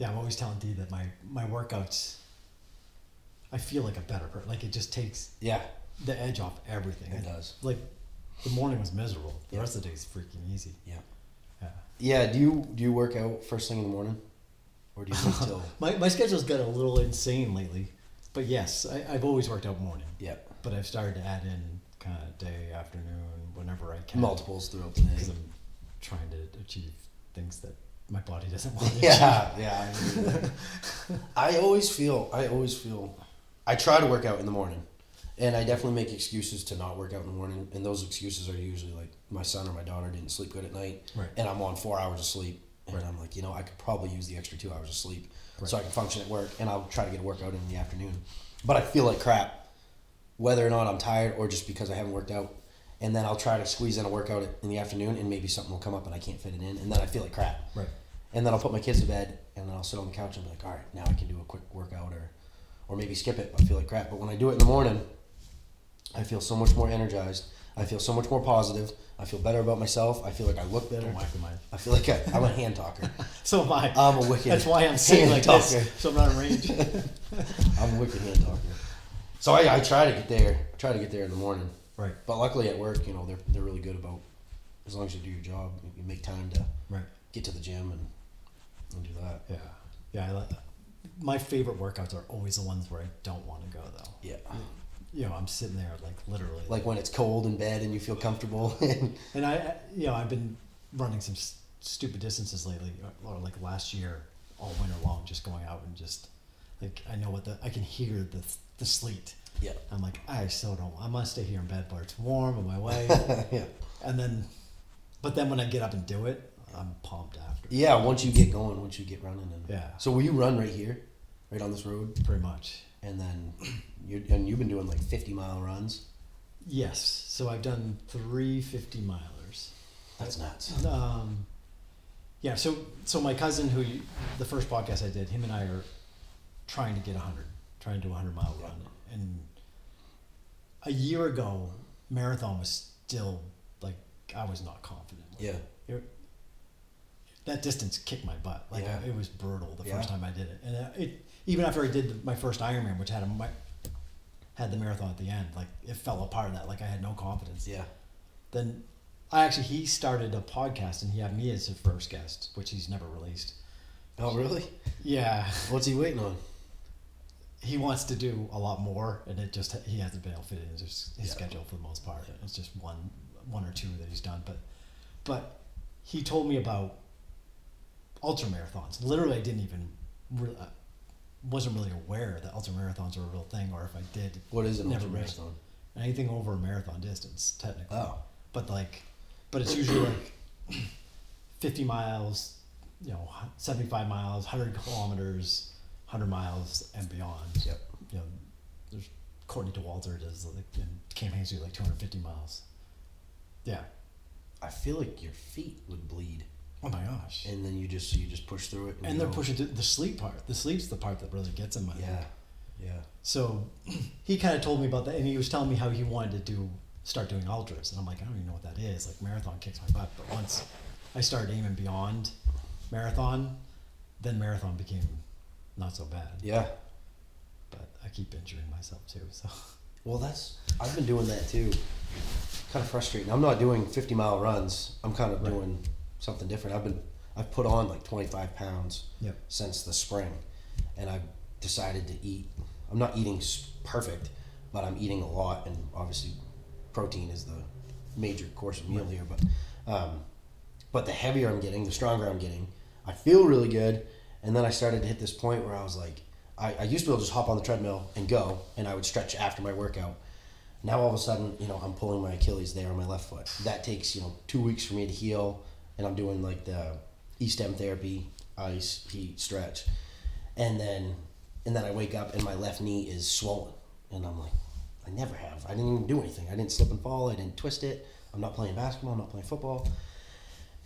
I'm always telling Dee that my workouts, I feel like a better person. Like it just takes the edge off everything. It does. Like the morning was miserable. The rest of the day is freaking easy. Yeah. Yeah. Yeah. Do you work out first thing in the morning, or do you wait till? my schedule's got a little insane lately, but yes, I've always worked out morning. Yeah. But I've started to add in kind of day, afternoon, whenever I can. Multiples throughout the day. Because I'm trying to achieve things that my body doesn't want to achieve. I always feel. I try to work out in the morning, and I definitely make excuses to not work out in the morning. And those excuses are usually like my son or my daughter didn't sleep good at night, right. and I'm on 4 hours of sleep, and right. I'm like, I could probably use the extra 2 hours of sleep right. so I can function at work, and I'll try to get a workout in the afternoon. But I feel like crap, whether or not I'm tired or just because I haven't worked out. And then I'll try to squeeze in a workout in the afternoon, and maybe something will come up and I can't fit it in, and then I feel like crap. Right. And then I'll put my kids to bed, and then I'll sit on the couch and be like, all right, now I can do a quick workout, or maybe skip it. I feel like crap. But when I do it in the morning, I feel so much more energized. I feel so much more positive. I feel better about myself. I feel like I look better. I feel like I'm a hand talker. So am I. I'm a wicked. That's why I'm sitting like talker. this, so I'm not in range. I'm a wicked hand talker. So I try to get there. I try to get there in the morning. Right. But luckily at work, they're really good about, as long as you do your job, you make time to get to the gym and do that. Yeah. Yeah. My favorite workouts are always the ones where I don't want to go though. Yeah. I'm sitting there like literally. Like when it's cold in bed and you feel comfortable. And I've been running some stupid distances lately, or like last year, all winter long, just going out and just like I know I can hear the sleet. Yeah. I'm like, I still don't. I must stay here in bed where it's warm on my way. Yeah. But then when I get up and do it, I'm pumped after. Yeah. Once you get going, once you get running, So will you run right here, right on this road? Pretty much. And then you've been doing like 50-mile runs. Yes. So I've done 3 50-milers. That's nuts. Yeah. So my cousin, the first podcast I did, him and I are trying to get 100, trying to do a 100-mile run. And a year ago, marathon was still like I was not confident. That distance kicked my butt. Like it was brutal the first time I did it, and even after I did my first Ironman, which had the marathon at the end, like it fell apart. That like I had no confidence. Yeah. Then he started a podcast and he had me as his first guest, which he's never released. Oh really? Yeah. What's he waiting on? He wants to do a lot more, and he hasn't been able to fit it in his schedule for the most part. It's just one or two that he's done. But he told me about ultra marathons. Literally, I didn't even wasn't really aware that ultra marathons were a real thing, or if I did. What is an ultra raced. marathon? Anything over a marathon distance, technically. Oh. But it's usually like 50 miles, 75 miles, 100 kilometers. 100 miles and beyond. Yep. There's Courtney DeWalter does and Cam Hayes do like 250 miles. Yeah. I feel like your feet would bleed. Oh my gosh. And then you just push through it. And they're pushing through the sleep part. The sleep's the part that really gets him. Yeah. So he kind of told me about that, and he was telling me how he wanted to start doing ultras, and I'm like, I don't even know what that is. Like marathon kicks my butt, but once I started aiming beyond marathon, then marathon became not so bad. Yeah. But I keep injuring myself too, so. Well, I've been doing that too. Kind of frustrating. I'm not doing 50-mile runs. I'm kind of doing something different. I've put on like 25 pounds since the spring, and I've decided to eat. I'm not eating perfect, but I'm eating a lot, and obviously protein is the major course of meal here. But the heavier I'm getting, the stronger I'm getting. I feel really good. And then I started to hit this point where I was like, I used to be able to just hop on the treadmill and go, and I would stretch after my workout. Now all of a sudden, I'm pulling my Achilles there on my left foot. That takes, 2 weeks for me to heal, and I'm doing like the E-stem therapy, ice, heat, stretch. And then I wake up and my left knee is swollen. And I'm like, I never have. I didn't even do anything. I didn't slip and fall. I didn't twist it. I'm not playing basketball. I'm not playing football.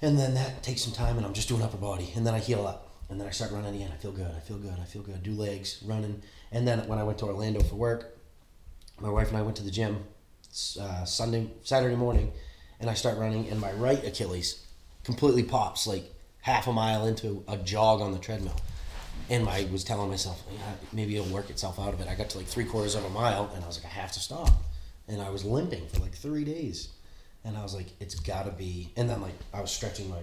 And then that takes some time, and I'm just doing upper body. And then I heal up. And then I start running again. I feel good. Do legs, running. And then when I went to Orlando for work, my wife and I went to the gym Saturday morning, and I start running, and my right Achilles completely pops like half a mile into a jog on the treadmill. And I was telling myself, yeah, maybe it'll work itself out of it. I got to like 3/4 of a mile, and I was like, I have to stop. And I was limping for like 3 days. And I was like, it's got to be. And then like I was stretching my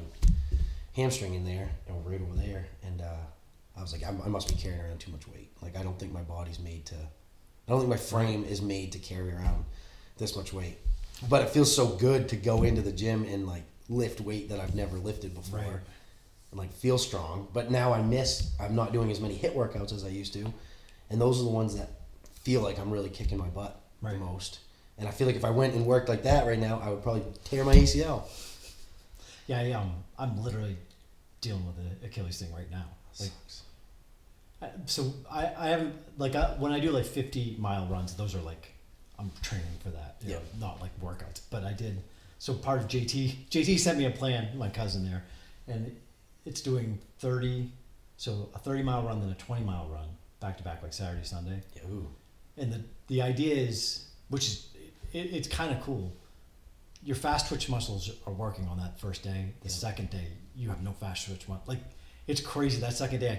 hamstring in there, and right over there. And I was like, I must be carrying around too much weight. Like, I don't think my body's made to. I don't think my frame is made to carry around this much weight. But it feels so good to go into the gym and like lift weight that I've never lifted before. Right. And like feel strong. But now I'm not doing as many HIIT workouts as I used to. And those are the ones that feel like I'm really kicking my butt the most. And I feel like if I went and worked like that right now, I would probably tear my ACL. Yeah, I'm literally dealing with the Achilles thing right now. Like, so I haven't, like, when I do like 50-mile runs, those are like, I'm training for that, you know, not like workouts. But I did, so part of JT sent me a plan, my cousin there, and it's doing 30, so a 30-mile run, then a 20-mile run, back to back, like Saturday, Sunday. Yeah, ooh. And the idea is, which is, it's kind of cool. Your fast twitch muscles are working on that first day. The second day, you have no fast twitch muscles. Like, it's crazy. That second day, I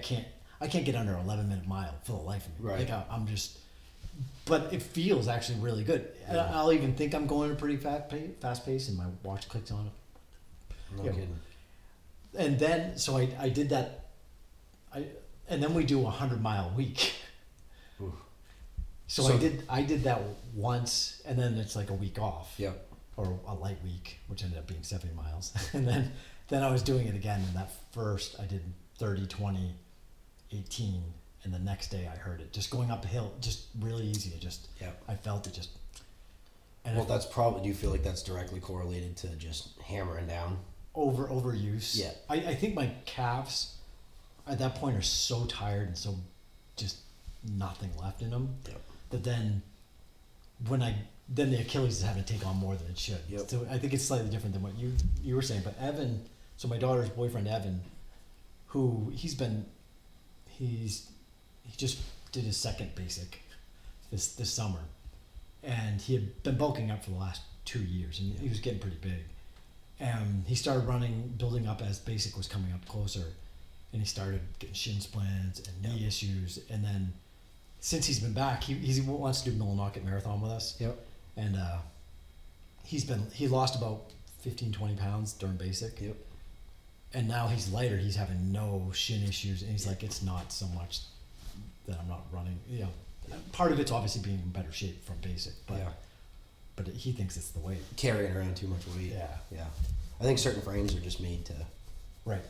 can't get under 11-minute mile for the life of me. Right. Like, I'm just, but it feels actually really good. Yeah. I'll even think I'm going at a pretty fast pace, and my watch clicks on it. No kidding. And then, so I did that. And then we do a 100-mile week. Ooh. So I did that once, and then it's like a week off. Yep. Or a light week, which ended up being 70 miles. And then I was doing it again, and that first I did 30, 20, 18, and the next day I heard it. Just going up a hill, just really easy. I felt it just. And well, that's probably, do you feel like that's directly correlated to just hammering down? Overuse. Yeah. I think my calves at that point are so tired and so just nothing left in them. Yep. That then then the Achilles is having to take on more than it should. Yep. So I think it's slightly different than what you were saying. But Evan, so my daughter's boyfriend Evan, who he just did his second basic this summer, and he had been bulking up for the last 2 years, and he was getting pretty big. And he started running, building up as basic was coming up closer, and he started getting shin splints and knee issues. And then since he's been back, he wants to do Millinocket Marathon with us. Yep. And he lost about 15, 20 pounds during basic. Yep. And now he's lighter. He's having no shin issues, and he's like, it's not so much that I'm not running. You know, part of it's obviously being in better shape from basic, but he thinks it's the weight. Carrying around too much weight. Yeah. Yeah. I think certain frames are just made to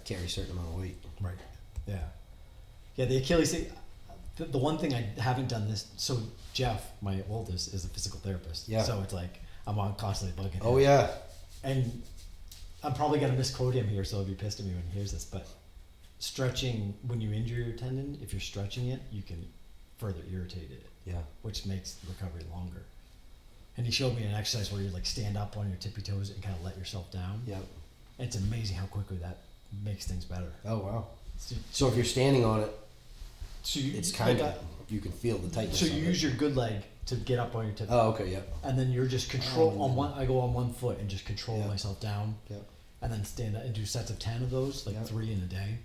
carry a certain amount of weight. Right. Yeah. Yeah, the Achilles thing, the one thing I haven't done this, so Jeff, my oldest, is a physical therapist. Yeah. So it's like, I'm on constantly bugging him. Oh, yeah. And I'm probably going to misquote him here, so he'll be pissed at me when he hears this, but stretching, when you injure your tendon, if you're stretching it, you can further irritate it. Yeah. Which makes the recovery longer. And he showed me an exercise where you like stand up on your tippy toes and kind of let yourself down. Yeah. And it's amazing how quickly that makes things better. Oh, wow. So if you're standing on it, it's kind of, like you can feel the tightness. So you use your good leg to get up on your tippy. Oh, okay, yeah. And then you're just I go on one foot and just control myself down. Yeah. And then stand up and do sets of 10 of those, like 3 in a day.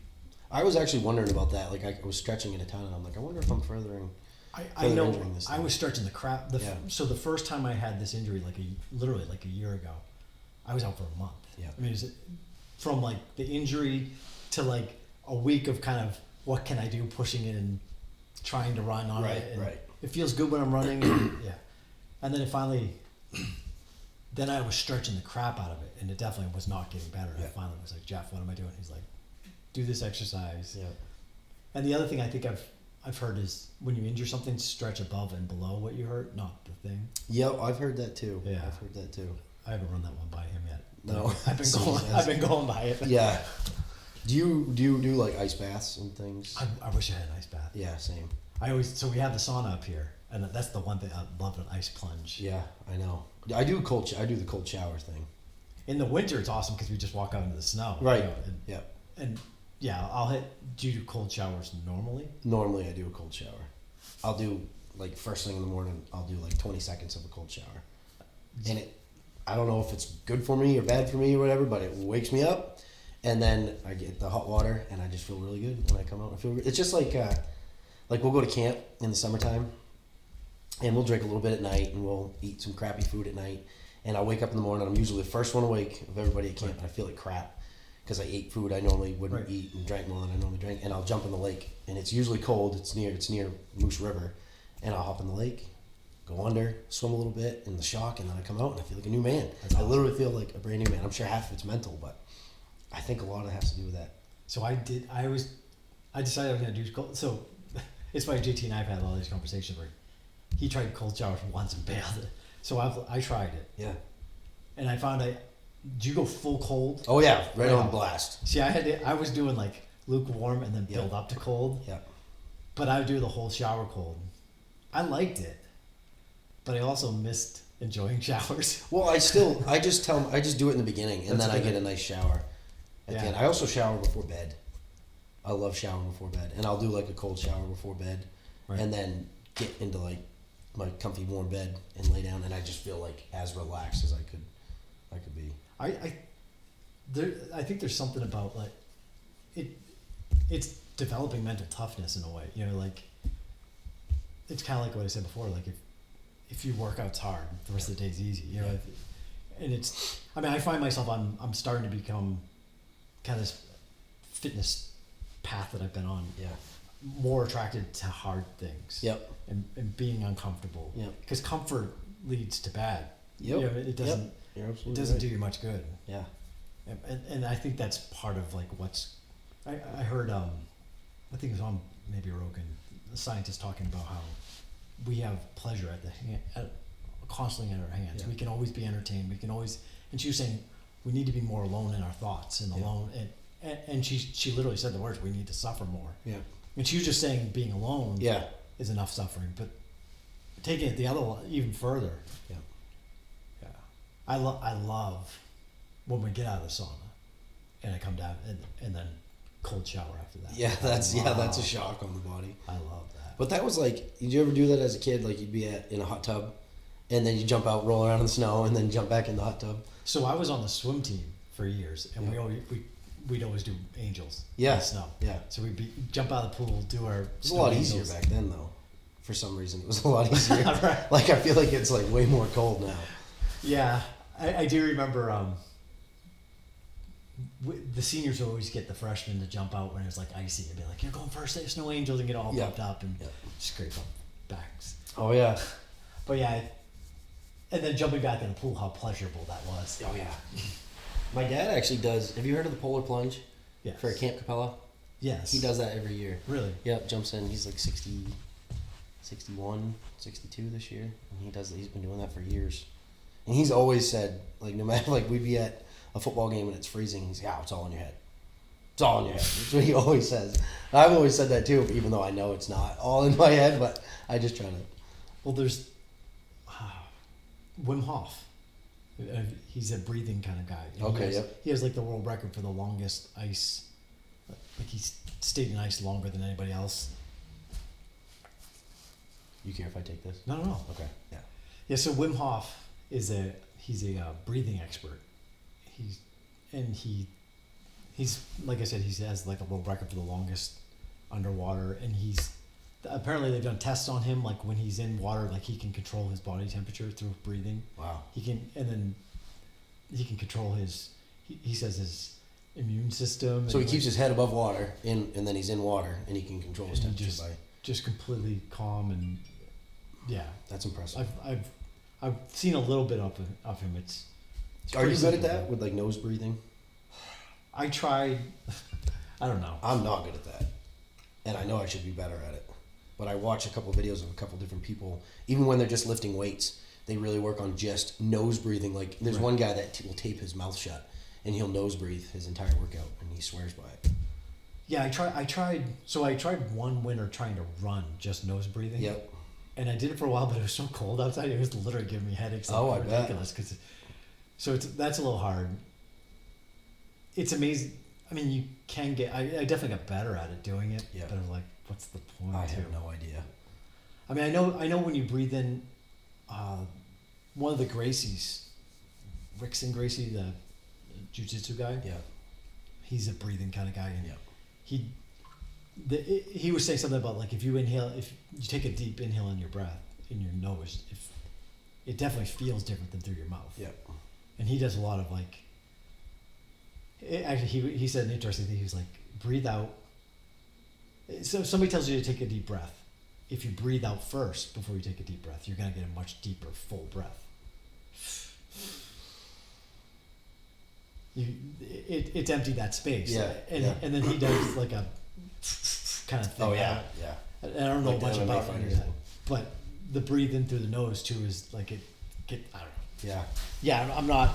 I was actually wondering about that. Like, I was stretching in a ton, and I'm like, I wonder if I'm furthering. I know. I was stretching the crap. So the first time I had this injury, literally a year ago, I was out for a month. Yeah. I mean, from like the injury to like a week of kind of what can I do, pushing it and trying to run on it. And it feels good when I'm running. And then it finally. Then I was stretching the crap out of it, and it definitely was not getting better. And I finally was like, Jeff, what am I doing? He's like, do this exercise. Yeah. And the other thing I think I've heard is when you injure something, stretch above and below what you hurt, not the thing. Yep, I've heard that too. Yeah, I've heard that too. I haven't run that one by him yet. No, I've been going by it. Yeah. Do you do like ice baths and things? I wish I had an ice bath. Yeah, same. So we have the sauna up here, and that's the one thing I love, an ice plunge. Yeah, I know. I do the cold shower thing. In the winter, it's awesome because we just walk out into the snow. Right. And I'll hit. Do you do cold showers normally? Normally, I do a cold shower. I'll do like first thing in the morning. I'll do like 20 seconds of a cold shower, and I don't know if it's good for me or bad for me or whatever, but it wakes me up, and then I get the hot water, and I just feel really good when I come out. I feel it's just like we'll go to camp in the summertime, and we'll drink a little bit at night, and we'll eat some crappy food at night. And I wake up in the morning. I'm usually the first one awake of everybody at camp, and I feel like crap because I ate food I normally wouldn't eat and drank more than I normally drink. And I'll jump in the lake, and it's usually cold. It's near Moose River, and I'll hop in the lake, go under, swim a little bit in the shock, and then I come out and I feel like a new man. I literally feel like a brand new man. I'm sure half of it's mental, but I think a lot of it has to do with that. So I decided I was going to do cold. So it's why JT and I have had all these conversations where he tried cold showers once and bailed it. So I tried it. Yeah. And I found do you go full cold? Oh yeah, right on blast. See, I was doing like lukewarm and then build up to cold. Yeah. But I would do the whole shower cold. I liked it, but I also missed enjoying showers. Well, I just do it in the beginning, and then I get a nice shower at the end. I also shower before bed. I love showering before bed, and I'll do like a cold shower before bed, and then get into like my comfy warm bed and lay down, and I just feel like as relaxed as I could be. I think there's something about like it's developing mental toughness in a way. You know, like it's kind of like what I said before. Like if your workout's hard, the rest of the day's easy. You know, and it's. I mean, I find myself I'm starting to become kind of this fitness path that I've been on. Yeah. More attracted to hard things. Yep. And being uncomfortable. Yep. Because comfort leads to bad. Yep. You know, it doesn't. Yep. You're absolutely it doesn't right. do you much good. Yeah. And I think that's part of like what's. I heard I think it was on maybe Rogan, a scientist talking about how we have pleasure constantly in our hands. Yeah. We can always be entertained. We can always. And she was saying we need to be more alone in our thoughts and alone. And she literally said the words, we need to suffer more. Yeah. And she was just saying being alone is enough suffering, but taking it the other one even further. Yeah. Yeah. I love when we get out of the sauna and I come down and then cold shower after that. Yeah, that's a shock on the body. I love that. But that was like, did you ever do that as a kid? Like you'd be in a hot tub and then you jump out, roll around in the snow and then jump back in the hot tub? So I was on the swim team for years and we'd always do angels in the snow. Yeah. So we'd jump out of the pool, do our. It was a lot easier back then, though. For some reason, it was a lot easier. Right. Like I feel like it's like way more cold now. Yeah, I do remember. The seniors would always get the freshmen to jump out when it was like icy. They'd be like, "You're going first, snow angels," and get all pumped up and scrape up backs. Oh yeah. But yeah, and then jumping back in the pool, how pleasurable that was. Oh yeah. My dad actually does. Have you heard of the polar plunge? Yeah. For Camp Capella? Yes. He does that every year. Really? Yep, jumps in. He's like 60, 61, 62 this year. And he's been doing that for years. And he's always said, like, no matter, like, we'd be at a football game and it's freezing. He's like, it's all in your head. It's all in your head. That's what he always says. I've always said that too, even though I know it's not all in my head, but I just try to. Well, there's Wim Hof. He's a breathing kind of guy. And he has like the world record for the longest ice. Like he's stayed in ice longer than anybody else. You care if I take this? No. Okay. Yeah. Yeah. So Wim Hof he's a breathing expert. He's like I said, he has like a world record for the longest underwater, and apparently they've done tests on him, like when he's in water, like he can control his body temperature through breathing. Wow. He can control he says his immune system. So he keeps his head above water and then he's in water and he can control his temperature just completely calm and that's impressive. I've seen a little bit of him. It's Are you good at that with like nose breathing? I tried. I don't know. I'm not good at that. And I know I should be better at it. But I watch a couple of videos of a couple different people, even when they're just lifting weights, they really work on just nose breathing. Like there's one guy that will tape his mouth shut and he'll nose breathe his entire workout and he swears by it. Yeah, I tried one winter trying to run just nose breathing. Yep. And I did it for a while, but it was so cold outside, it was literally giving me headaches. I ridiculous. bet. That's a little hard. It's amazing. I mean, you can get. I definitely got better at it doing it. Yeah. But I'm like, what's the point? I have no idea. I mean, I know when you breathe in, one of the Gracies, Rickson Gracie, the jiu-jitsu guy. Yeah. he's a breathing kind of guy, and Yeah. he was saying something about like if you take a deep inhale in your breath in your nose, it definitely feels different than through your mouth. Yeah. And he does a lot of like. Actually, he said an interesting thing. He was like, breathe out. So if somebody tells you to take a deep breath, if you breathe out first before you take a deep breath, you're gonna get a much deeper, full breath. It's empty that space. Yeah. And then he does like a kind of thing. Oh yeah. Yeah. And I don't know Like much the MMA about any of that, fighters. but the breathing through the nose too is like I don't know. Yeah. Yeah, I'm not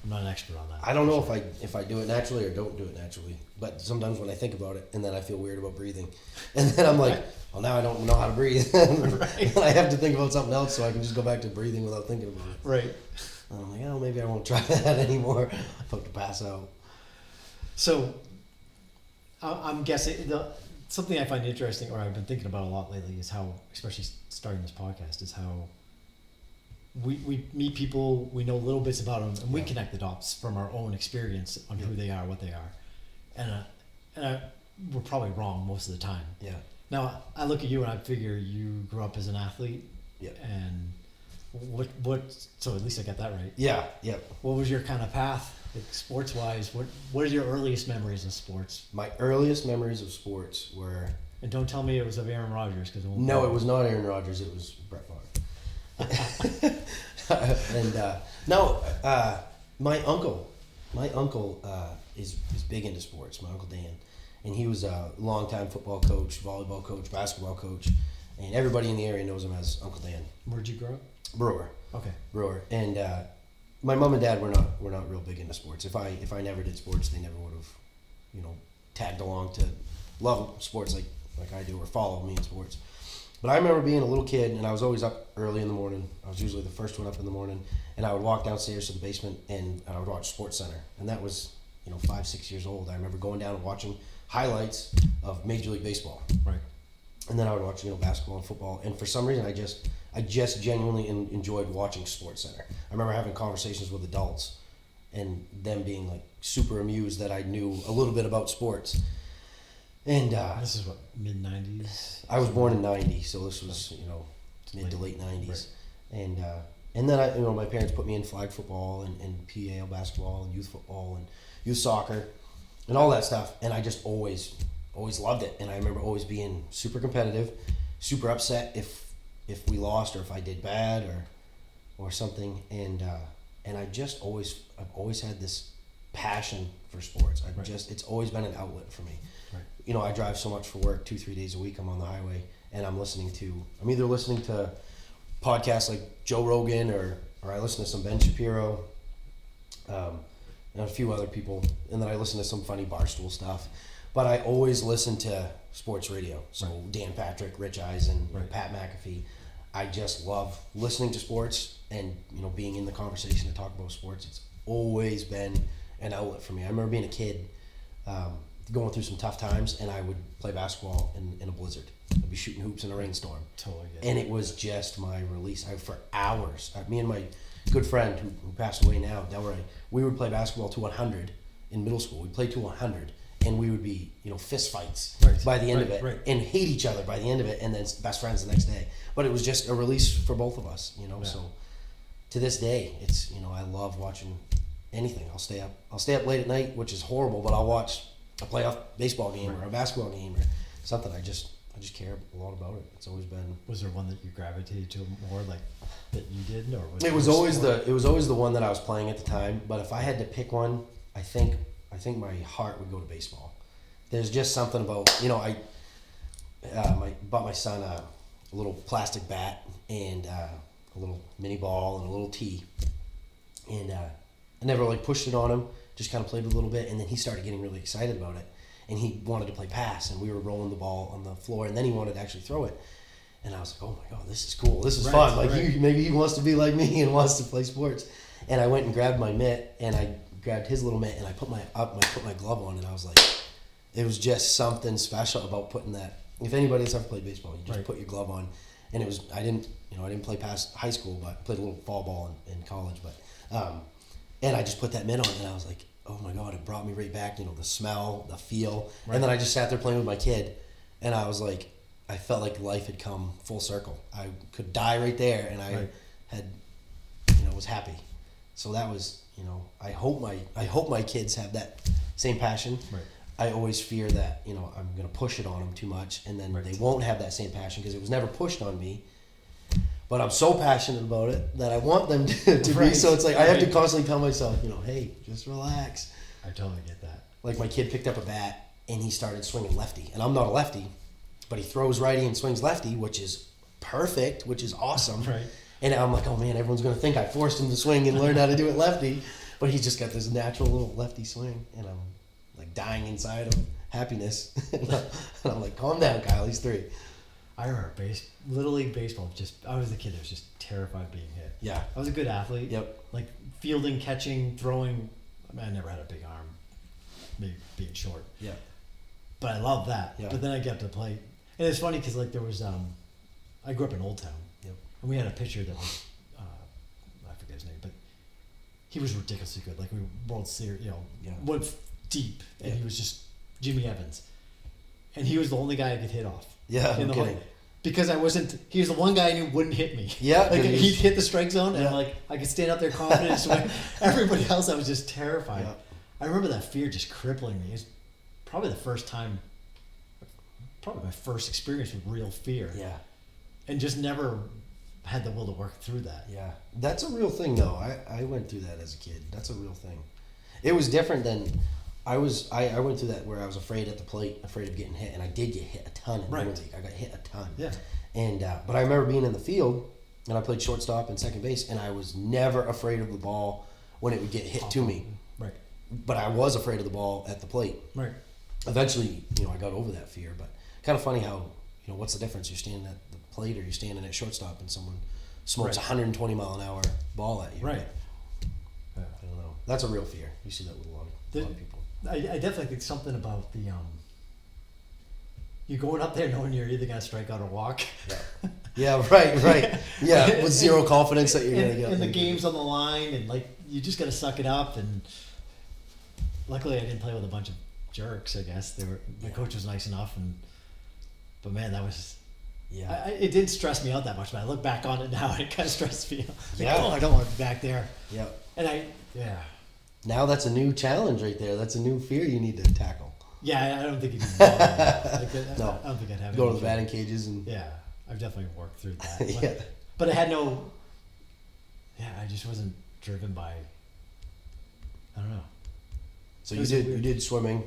an expert on that. I don't know if I do it naturally or don't do it naturally. But sometimes when I think about it, and then I feel weird about breathing, and then I'm like, well, now I don't know how to breathe. Right. I have to think about something else so I can just go back to breathing without thinking about it. Right. And I'm like, oh, maybe I won't try that anymore. I'm about to pass out. So, I'm guessing something I find interesting, or I've been thinking about a lot lately, is how, especially starting this podcast, is how we meet people, we know little bits about them, and we connect the dots from our own experience on who they are, what they are, and we're probably wrong most of the time. Yeah. Now I look at you and I figure you grew up as an athlete. Yeah. And what? So at least I got that right. Yeah. Yeah. What was your kind of path, like, sports wise? What are your earliest memories of sports? My earliest memories of sports were. And don't tell me it was of Aaron Rodgers, because No, it was not Aaron Rodgers. It was Brett Favre. And my uncle is big into sports. My uncle Dan, and he was a longtime football coach, volleyball coach, basketball coach, and everybody in the area knows him as Uncle Dan. Where'd you grow up? Brewer. Okay. Brewer. And my mom and dad were not real big into sports. If I never did sports, they never would have, tagged along to love sports like I do or follow me in sports. But I remember being a little kid, and I was always up early in the morning. I was usually the first one up in the morning, and I would walk downstairs to the basement, and I would watch Sports Center. And that was, 5, 6 years old. I remember going down and watching highlights of Major League Baseball. Right. And then I would watch, basketball and football. And for some reason, I just genuinely enjoyed watching Sports Center. I remember having conversations with adults, and them being like super amused that I knew a little bit about sports. And this is what, mid-90s? I was born in 90, so this was, mid to late 90s. Right. And then I, my parents put me in flag football and PAL basketball and youth football and youth soccer and all that stuff. And I just always loved it. And I remember always being super competitive, super upset if we lost or if I did bad or something. And I've always had this passion for sports. It's always been an outlet for me. Right. I drive so much for work, 2-3 days a week. I'm on the highway and I'm either listening to podcasts like Joe Rogan or I listen to some Ben Shapiro, and a few other people, and then I listen to some funny Barstool stuff. But I always listen to sports radio. So Dan Patrick, Rich Eisen, Pat McAfee. I just love listening to sports and being in the conversation to talk about sports. It's always been an outlet for me. I remember being a kid, going through some tough times, and I would play basketball in a blizzard. I'd be shooting hoops in a rainstorm. Totally. And it was just my release. For hours. Me and my good friend who passed away now, Delray, we would play basketball to 100 in middle school. We'd play to 100, and we would be, fist fights by the end of it, and hate each other by the end of it, and then best friends the next day. But it was just a release for both of us, Yeah. So to this day, it's I love watching anything. I'll stay up late at night, which is horrible, but I'll watch a playoff baseball game or a basketball game or something. I just care a lot about it. It's always been. Was there one that you gravitated to more, like that you did, or it was always the one that I was playing at the time? But if I had to pick one, I think my heart would go to baseball. There's just something about I bought my son a little plastic bat and a little mini ball and a little tee, and I never pushed it on him. Just kind of played a little bit, and then he started getting really excited about it. And he wanted to play pass, and we were rolling the ball on the floor, and then he wanted to actually throw it. And I was like, oh my God, this is cool. This is fun. Maybe he wants to be like me and wants to play sports. And I went and grabbed my mitt, and I grabbed his little mitt, and I put my glove on, and I was like, it was just something special about putting that. If anybody has ever played baseball, you just put your glove on. And I didn't play past high school, but I played a little fall ball in college. But and I just put that mitt on, and I was like, oh my God, it brought me right back, you know, the smell, the feel. Right. And then I just sat there playing with my kid, and I was like, I felt like life had come full circle. I could die right there, and I had, you know, was happy. So that was, you know, I hope my kids have that same passion. Right. I always fear that, you know, I'm going to push it on them too much, and then they won't have that same passion because it was never pushed on me. But I'm so passionate about it that I want them to be. So it's like I have to constantly tell myself, you know, hey, just relax. I totally get that. Like my kid picked up a bat and he started swinging lefty, and I'm not a lefty, but he throws righty and swings lefty, which is perfect, which is awesome. Right. And I'm like, oh man, everyone's going to think I forced him to swing and learn how to do it lefty. But he's just got this natural little lefty swing. And I'm like dying inside of happiness. And I'm like, calm down, Kyle, he's 3. I remember Little League baseball, I was the kid that was just terrified being hit. Yeah. I was a good athlete. Yep. Like fielding, catching, throwing. I mean, I never had a big arm, maybe being short. Yeah. But I loved that. Yeah. But then I got to play. And it's funny because like there was, I grew up in Old Town. Yep. And we had a pitcher that was, I forget his name, but he was ridiculously good. Like we World Series, you know, went deep, and he was just Jimmy Evans. And he was the only guy I could hit off. Yeah, in the whole, because he was the one guy I knew wouldn't hit me. Yeah. Like he'd hit the strike zone, and like I could stand up there confident. So everybody else, I was just terrified. Yeah. I remember that fear just crippling me. It's probably my first experience with real fear. Yeah. And just never had the will to work through that. Yeah. That's a real thing, though. I went through that as a kid. That's a real thing. It was different than I went through that where I was afraid at the plate, afraid of getting hit, and I did get hit a ton in Little League. I got hit a ton. Yeah. And but I remember being in the field, and I played shortstop and second base, and I was never afraid of the ball when it would get hit to me. Right. But I was afraid of the ball at the plate. Right. Eventually, you know, I got over that fear. But kind of funny how, you know, what's the difference? You're standing at the plate or you're standing at shortstop, and someone smokes 120 mile an hour ball at you. Right. I don't know. That's a real fear. You see that with a lot of people. I definitely think something about the you going up there knowing you're either gonna strike out or walk. Yeah. Yeah. Right. Yeah. With zero confidence that you're gonna get. And the game's on the line, and like you just gotta suck it up. And luckily, I didn't play with a bunch of jerks. I guess my coach was nice enough, but man, that was. Yeah. It didn't stress me out that much, but I look back on it now, and it kind of stressed me out. Like, I don't want to be back there. Yeah. And now that's a new challenge right there. That's a new fear you need to tackle. Yeah, I don't think you can. No, I don't think I'd have. Go to the batting cages and. Yeah, I've definitely worked through that. Yeah. But I had no. Yeah, I just wasn't driven by. I don't know. So you did swimming,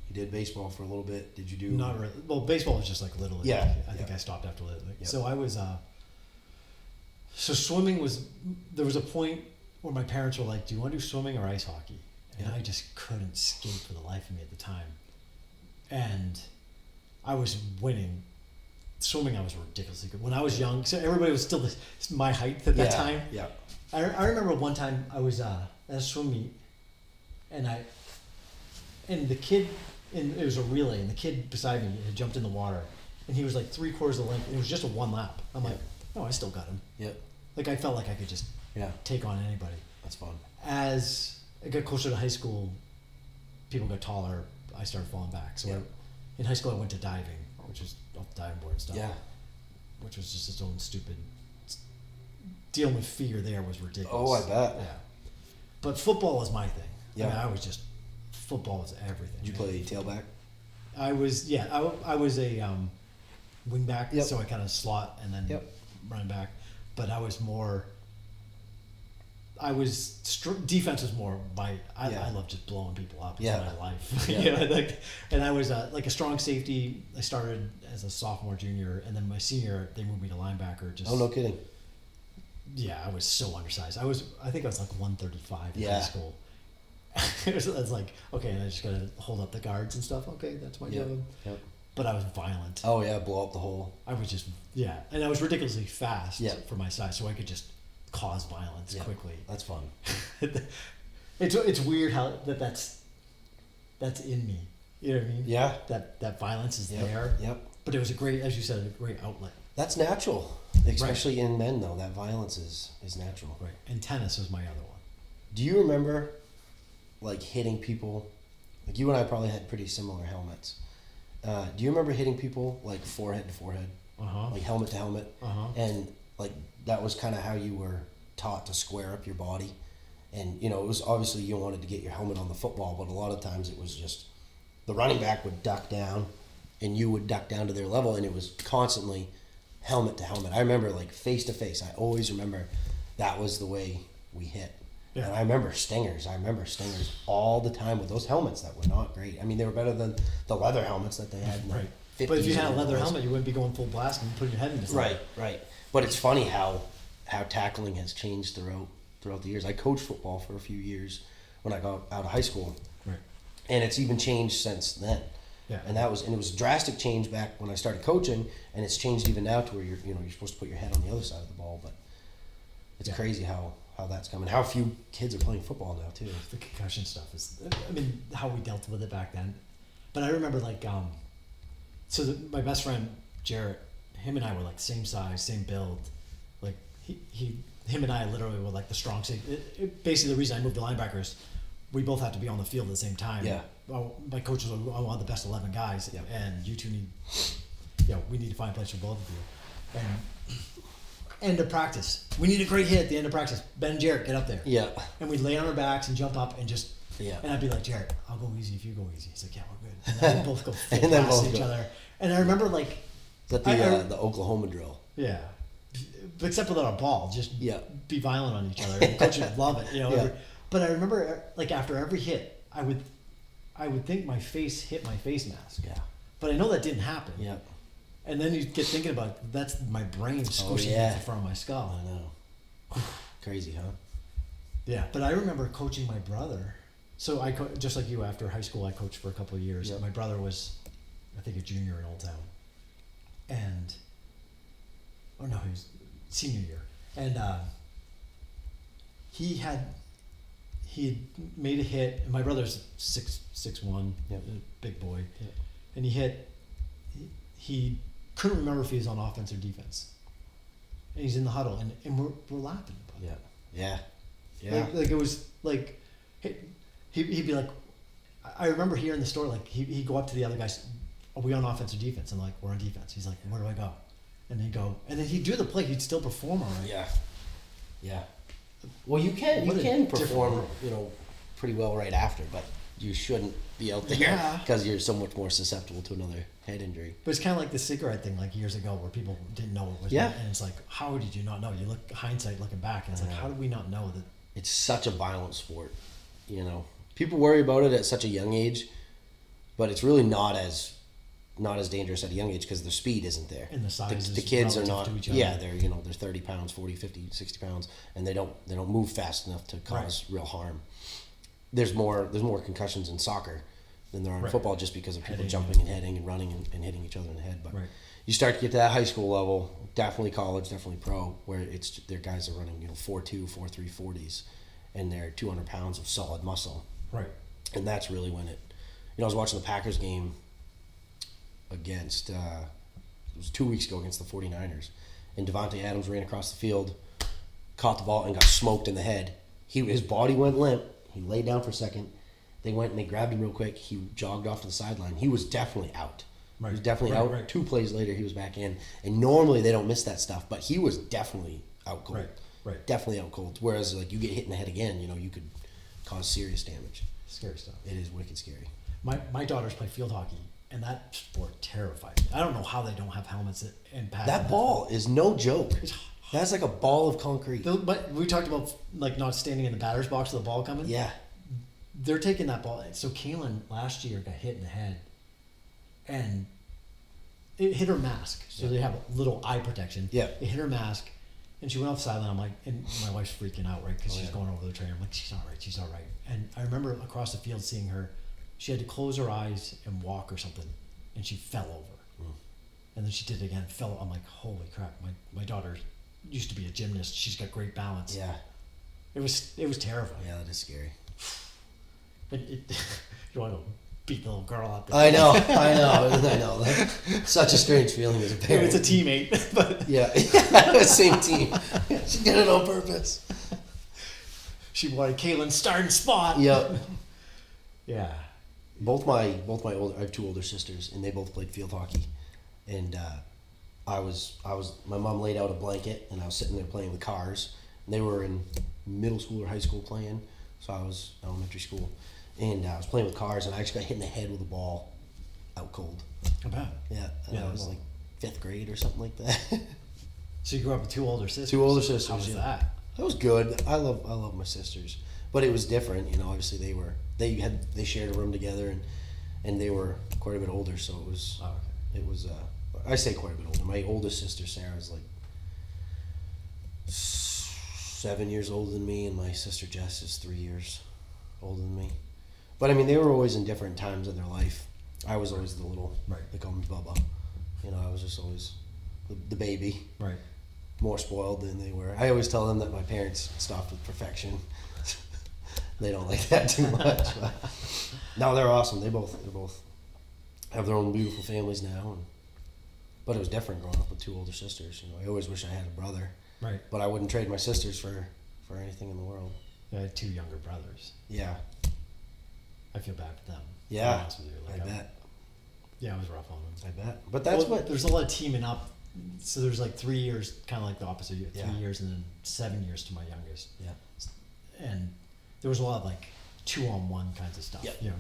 you did baseball for a little bit. Did you do? Not really. Well, baseball was just like Little League. Yeah. I think I stopped after Little League. Yep. So I was. So swimming was. There was a point where my parents were like, "Do you want to do swimming or ice hockey?" And I just couldn't skate for the life of me at the time. And I was winning. Swimming, I was ridiculously good. When I was young, so everybody was still my height at that time. Yeah. I remember one time I was at a swim meet, and the kid, and it was a relay, and the kid beside me had jumped in the water, and he was like 3/4 of the length, and it was just a one lap. I'm like, oh, I still got him. Yeah. Like I felt like I could just take on anybody. That's fun. As I got closer to high school, people got taller. I started falling back. So in high school, I went to diving, which was off the diving board and stuff. Yeah. Which was just its own stupid. Dealing with fear there was ridiculous. Oh, I bet. Yeah. But football was my thing. Yeah. I mean, I was just football was everything. Did you play tailback? I was I was a wing back, Yep. so I kind of slot and then run back. But I was more. Defense was more I love just blowing people up. It's my life. Yeah. And I was like a strong safety. I started as a sophomore, junior, and then my senior they moved me to linebacker. Just no kidding. Yeah, I was so undersized. I think I was like 135 in high school. it was like, okay, and I just gotta hold up the guards and stuff. Okay, that's my job. Yep. But I was violent. Oh yeah, blow up the hole. I was just and I was ridiculously fast for my size, so I could just cause violence quickly. That's fun. It's weird how that's in me. You know what I mean? Yeah. That violence is there. Yep. But it was a great, as you said, a great outlet. That's natural, especially in men though. That violence is natural. Right. And tennis was my other one. Do you remember like hitting people? Like you and I probably had pretty similar helmets. Do you remember hitting people like forehead to forehead, like helmet to helmet, and like that was kind of how you were taught to square up your body? And it was obviously you wanted to get your helmet on the football, but a lot of times it was just the running back would duck down, and you would duck down to their level, and it was constantly helmet to helmet. I remember like face to face. I always remember that was the way we hit. Yeah. And I remember stingers all the time with those helmets that were not great. I mean, they were better than the leather helmets that they had in the 50s. But if you had a leather helmet, you wouldn't be going full blast and putting your head into something. Right. But it's funny how tackling has changed throughout the years. I coached football for a few years when I got out of high school. Right. And it's even changed since then. Yeah. And it was a drastic change back when I started coaching, and it's changed even now to where you're supposed to put your head on the other side of the ball, but it's crazy how that's coming. How few kids are playing football now too. The concussion stuff is, how we dealt with it back then. But I remember my best friend Jarrett, him and I were like same size, same build. Like him and I literally were like the strong safety. Basically, the reason I moved to linebackers, we both have to be on the field at the same time. Yeah. Well, my coach was, I want the best 11 guys, and you two we need to find a place for both of you. And end of practice, we need a great hit at the end of practice. Ben and Jarrett, get up there. Yeah. And we'd lay on our backs and jump up and just. Yeah. And I'd be like, Jarrett, I'll go easy if you go easy. He's like, yeah, we're good. And then we both go full past each other. And I remember like. Is that the Oklahoma drill? Yeah. Except without a ball, just be violent on each other. And coach would love it, But I remember, like after every hit, I would think my face hit my face mask. Yeah. But I know that didn't happen. Yeah. And then you get thinking about that's my brain squishing in front of my skull. I know. Crazy, huh? Yeah. But I remember coaching my brother. So just like you, after high school, I coached for a couple of years. Yep. My brother was, I think, a junior in Old Town, and he was senior year, and he had made a hit. And my brother's 6'1", big boy, and he couldn't remember if he was on offense or defense. And he's in the huddle, and we're laughing about it. Yeah. Like it was like he'd be like, I remember hearing the story, like he'd go up to the other guys, are we on offense or defense? I'm like, we're on defense. He's like, where do I go? And he'd go, and then he'd do the play. He'd still perform all right. Yeah. Well, you can perform, pretty well right after, but you shouldn't be out there because you're so much more susceptible to another head injury. But it's kind of like the cigarette thing, like years ago, where people didn't know what was. Yeah. And it's like, how did you not know? You look hindsight, looking back, and it's like, how did we not know that? It's such a violent sport, People worry about it at such a young age, but it's really not as dangerous at a young age because their speed isn't there. And the size the kids are not. Yeah, they're 30 pounds, 40, 50, 60 pounds, and they don't move fast enough to cause real harm. There's more concussions in soccer than there are in football just because of people jumping and heading and running and hitting each other in the head. But you start to get to that high school level, definitely college, definitely pro, where their guys are running 4.2, 4.3 40s, and they're 200 pounds of solid muscle. Right. And that's really when it. I was watching the Packers game against, it was 2 weeks ago against the 49ers, and Devontae Adams ran across the field, caught the ball, and got smoked in the head. His body went limp. He laid down for a second. They went and they grabbed him real quick. He jogged off to the sideline. He was definitely out. Right. He was definitely out. Right. 2 plays later, he was back in. And normally they don't miss that stuff, but he was definitely out cold. Right. Definitely out cold. Whereas, like, you get hit in the head again, you could cause serious damage. Scary stuff. It is wicked scary. My daughters play field hockey, and that sport terrifies me. I don't know how they don't have helmets and pads. That ball is no joke. That's like a ball of concrete. But we talked about like not standing in the batter's box with the ball coming. Yeah. They're taking that ball. So Kaylin last year got hit in the head, and it hit her mask. So they have a little eye protection. Yeah. It hit her mask, and she went off the sideline. I'm like, and my wife's freaking out, right? Because she's going over the trainer. I'm like, she's all right. And I remember across the field seeing her. She had to close her eyes and walk or something, and she fell over. And then she did it again, fell. I'm like, holy crap! My daughter used to be a gymnast. She's got great balance. Yeah. It was terrifying. Yeah, that is scary. You want to beat the little girl out there. I know. That's such a strange feeling as a parent. It's a teammate, but same team. She did it on purpose. She wanted Kaylin starting spot. Yep. Yeah. Both my older, I have two older sisters, and they both played field hockey, and my mom laid out a blanket, and I was sitting there playing with cars. And they were in middle school or high school playing, so I was elementary school, and I was playing with cars, and I actually got hit in the head with a ball, out cold. How bad? Yeah, and I was like 5th grade or something like that. So you grew up with two older sisters. Two older sisters. How was yeah. that? That was good. I love my sisters, but it was different. You know, obviously they shared a room together, and they were quite a bit older, so it was. Oh, okay. It was. I say quite a bit older. My oldest sister Sarah is like 7 years older than me, and my sister Jess is 3 years older than me. But I mean, they were always in different times of their life. I was always the little. Right. They call me Bubba. You know, I was just always the baby. Right. More spoiled than they were. I always tell them that my parents stopped with perfection. They don't like that too much. But no, they're awesome. They both have their own beautiful families now. But it was different growing up with two older sisters. You know, I always wish I had a brother. Right. But I wouldn't trade my sisters for anything in the world. I had two younger brothers. Yeah. I feel bad for them. Yeah. To be honest with you. I bet. Yeah, it was rough on them. I bet. But that's what. There's a lot of teaming up. So there's like 3 years, kind of like the opposite. 3 Yeah. years and then 7 years to my youngest. Yeah. And there was a lot of like 2-on-1 kinds of stuff. Yep. You know,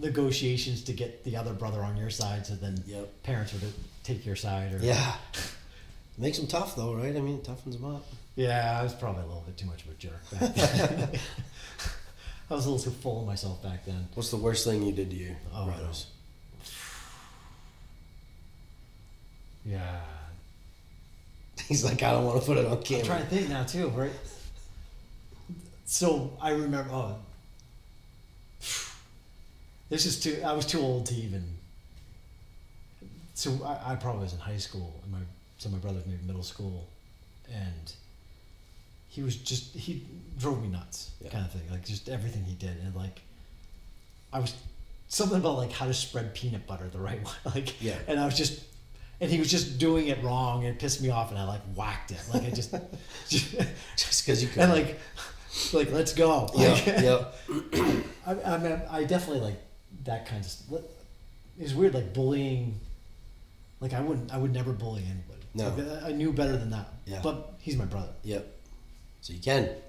negotiations to get the other brother on your side, so then Yep. parents would take your side. Or Yeah. Makes them tough though, right? I mean, it toughens them up. Yeah, I was probably a little bit too much of a jerk back then. I was a little too full of myself back then. What's the worst thing you did to your Oh, brothers? Yeah. He's like, I don't want to put it on camera. I'm trying to think now too, right? So I remember. This is too. I was too old to even. So I probably was in high school, and my brother was maybe middle school, and he drove me nuts, kind of thing. Like just everything he did, and like I was something about like how to spread peanut butter the right way, like and I was just. And he was just doing it wrong, and it pissed me off, and I like whacked it. Like I just because you could. And like let's go. Yep. I mean, I definitely like that kind of stuff. It's weird, like bullying. Like I would never bully anybody. No. Like, I knew better than that. Yeah. But he's my brother. Yep. So you can. It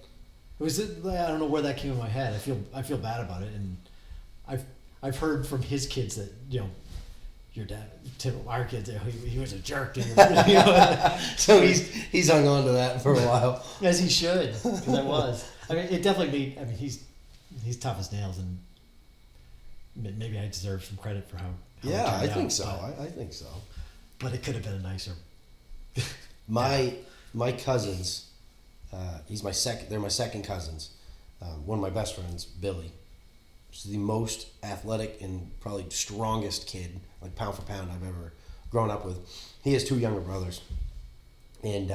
was I don't know where that came in my head. I feel bad about it, and I've heard from his kids that your dad, to our kids, he was a jerk. So he's hung on to that for a while. As he should, because I was. I mean, it definitely made. I mean, he's tough as nails, and maybe I deserve some credit for how Yeah, I think out, so. but- I think so. But it could have been a nicer. My cousins, they're my second cousins. One of my best friends, Billy, is the most athletic and probably strongest kid, like pound for pound, I've ever grown up with. He has two younger brothers, and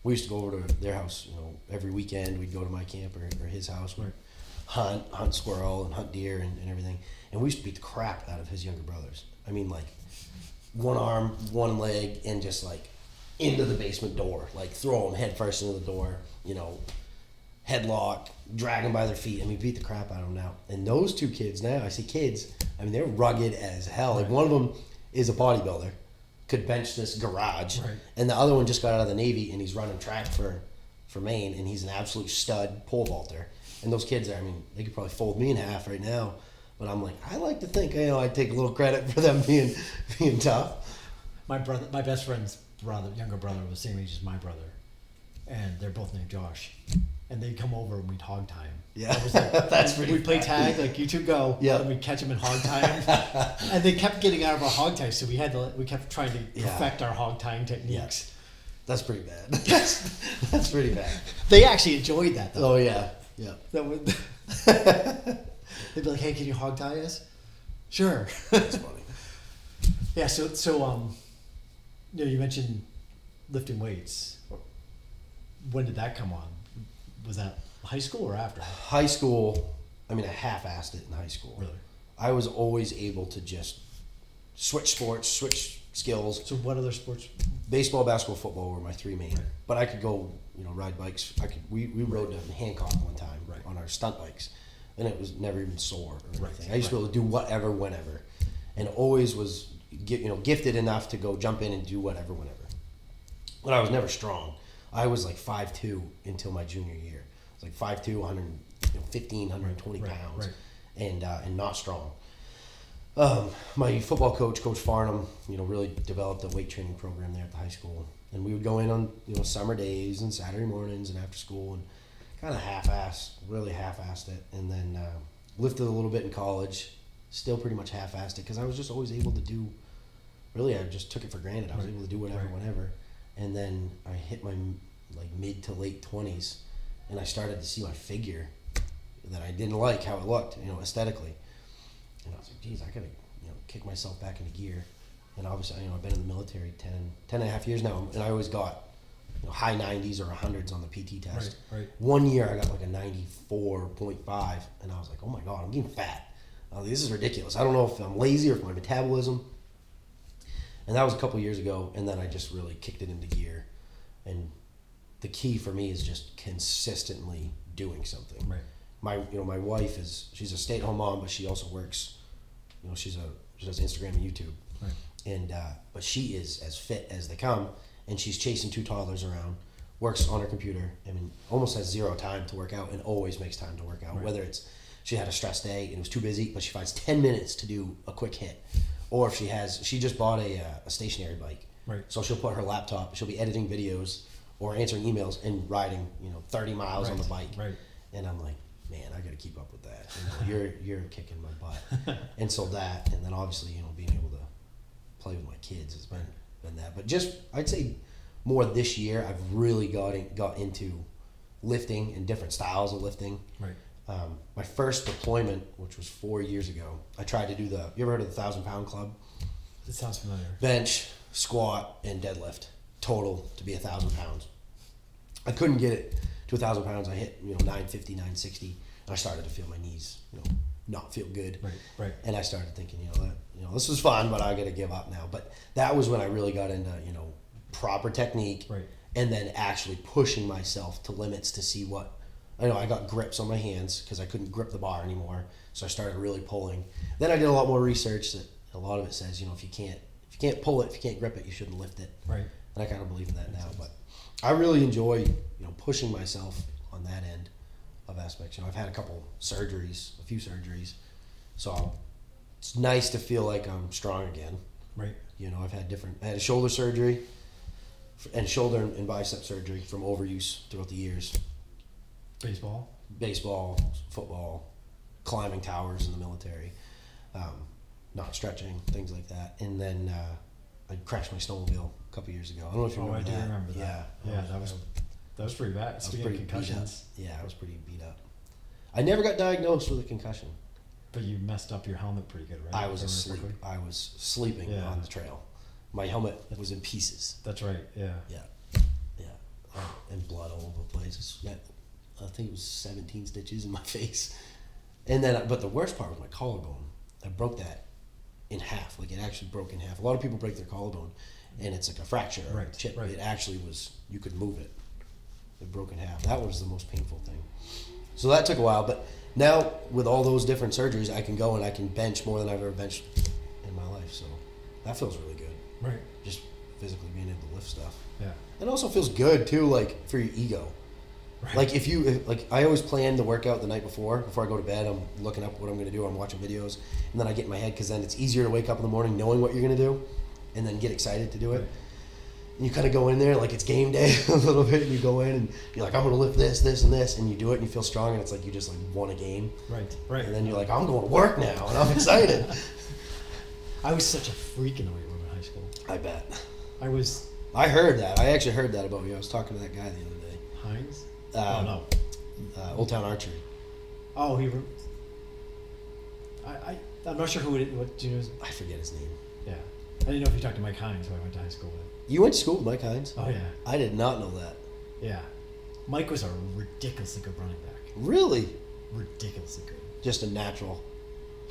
we used to go over to their house. Every weekend we'd go to my camp or his house. We'd hunt squirrel and hunt deer and everything. And we used to beat the crap out of his younger brothers. I mean, like one arm, one leg, and just like into the basement door, like throw them head first into the door. Headlock, drag them by their feet. I mean, beat the crap out of them now. And those two kids now, I see kids, I mean, they're rugged as hell. Like one of them is a bodybuilder, could bench this garage. Right. And the other one just got out of the Navy and he's running track for Maine, and he's an absolute stud pole vaulter. And those kids, they could probably fold me in half right now. But I'm like, I like to think, I take a little credit for them being tough. My best friend's younger brother, was the same age as my brother, and they're both named Josh. And they'd come over and we'd hog tie him. Yeah, it was like, that's pretty. We'd play tag, like you two go, and we'd catch him and hog tie him. And they kept getting out of our hog ties, so we kept trying to perfect our hog tying techniques. Yeah. That's pretty bad. That's pretty bad. They actually enjoyed that though. Oh yeah. That would. They'd be like, "Hey, can you hog tie us?" Sure. That's funny. Yeah. So you mentioned lifting weights. When did that come on? Was that high school or after? High school. I mean, I half-assed it in high school. Really? I was always able to just switch sports, switch skills. So what other sports? Baseball, basketball, football were my three main. Right. But I could go, ride bikes. We rode to Hancock one time on our stunt bikes. and it was never even sore or anything. Right. I used to be able to do whatever, whenever, and always was gifted enough to go jump in and do whatever, whenever. But I was never strong. I was like 5'2" until my junior year. I was like 5'2", 115, 120 pounds, and not strong. My football coach, Coach Farnham, really developed a weight training program there at the high school, and we would go in on summer days and Saturday mornings and after school, and kind of really half-assed it, and then lifted a little bit in college, still pretty much half-assed it because I was just always able to do. Really, I just took it for granted. I was able to do whatever, whenever, and then I hit my mid to late 20s, and I started to see my figure that I didn't like how it looked, aesthetically. And I was like, geez, I gotta, kick myself back into gear. And obviously, I've been in the military 10 and a half years now, and I always got, high 90s or 100s on the PT test. Right. One year I got like a 94.5, and I was like, oh my God, I'm getting fat. This is ridiculous. I don't know if I'm lazy or if my metabolism. And that was a couple years ago, and then I just really kicked it into gear. And the key for me is just consistently doing something. Right. My wife she's a stay-at-home mom, but she also works. She does Instagram and YouTube. Right. And but she is as fit as they come, and she's chasing 2 toddlers around, works on her computer. Almost has zero time to work out, and always makes time to work out. Right. Whether it's she had a stress day and it was too busy, but she finds 10 minutes to do a quick hit, or if she just bought a stationary bike. Right. So she'll put her laptop, she'll be editing videos or answering emails and riding 30 miles on the bike. Right. And I'm like, man, I got to keep up with that. You're kicking my butt. And so that, and then obviously, being able to play with my kids has been that. But just, I'd say more this year, I've really got into lifting and different styles of lifting. Right. My first deployment, which was 4 years ago, I tried to do you ever heard of the 1,000-pound club? It sounds familiar. Bench, squat, and deadlift, total to be 1,000 pounds. I couldn't get it to 1,000 pounds. I hit 950, 960, and I started to feel my knees not feel good. Right. And I started thinking this was fun, but I got to give up now. But that was when I really got into proper technique, right, and then actually pushing myself to limits to see what I got grips on my hands because I couldn't grip the bar anymore. So I started really pulling. Then I did a lot more research that a lot of it says if you can't pull it, if you can't grip it, you shouldn't lift it. Right. And I kind of believe in that now, but I really enjoy, pushing myself on that end of aspects. I've had a few surgeries, so it's nice to feel like I'm strong again. Right. I had a shoulder surgery and shoulder and bicep surgery from overuse throughout the years. Baseball, football, climbing towers in the military, not stretching, things like that. And then I crashed my snowmobile a couple years ago. I don't know if you remember that. I do remember that. Yeah, that was pretty bad. Speaking of concussions. Yeah, I was pretty beat up. I never got diagnosed with a concussion. But you messed up your helmet pretty good, right? I was asleep. I was sleeping on the trail. My helmet was in pieces. That's right, yeah. Yeah. And blood all over the place. I think it was 17 stitches in my face. And then, but the worst part was my collarbone. I broke that in half. Like, it actually broke in half. A lot of people break their collarbone, and it's like a fracture or a chip. Right. It actually was, you could move it. It broke in half. That was the most painful thing. So that took a while, but now with all those different surgeries, I can go and I can bench more than I've ever benched in my life. So that feels really good. Right. Just physically being able to lift stuff. Yeah. It also feels good too, like for your ego. Right. Like I always plan the workout the night before I go to bed. I'm looking up what I'm going to do. I'm watching videos, and then I get in my head because then it's easier to wake up in the morning knowing what you're going to do, and then get excited to do it. Right. And you kind of go in there like it's game day a little bit, and you go in and you're like, I'm going to lift this, this, and this, and you do it, and you feel strong, and it's like you just like won a game. Right. And then you're like, I'm going to work now, and I'm excited. I was such a freak in the weight room in high school. I bet. I heard that. I actually heard that about you. I was talking to that guy the other day. Hines? No. Old Town Archery. Oh, I'm not sure what do you know? I forget his name. Yeah. I didn't know if you talked to Mike Hines, who I went to high school with. You went to school with Mike Hines? Oh, yeah. I did not know that. Yeah. Mike was a ridiculously good running back. Really? Ridiculously good. Just a natural.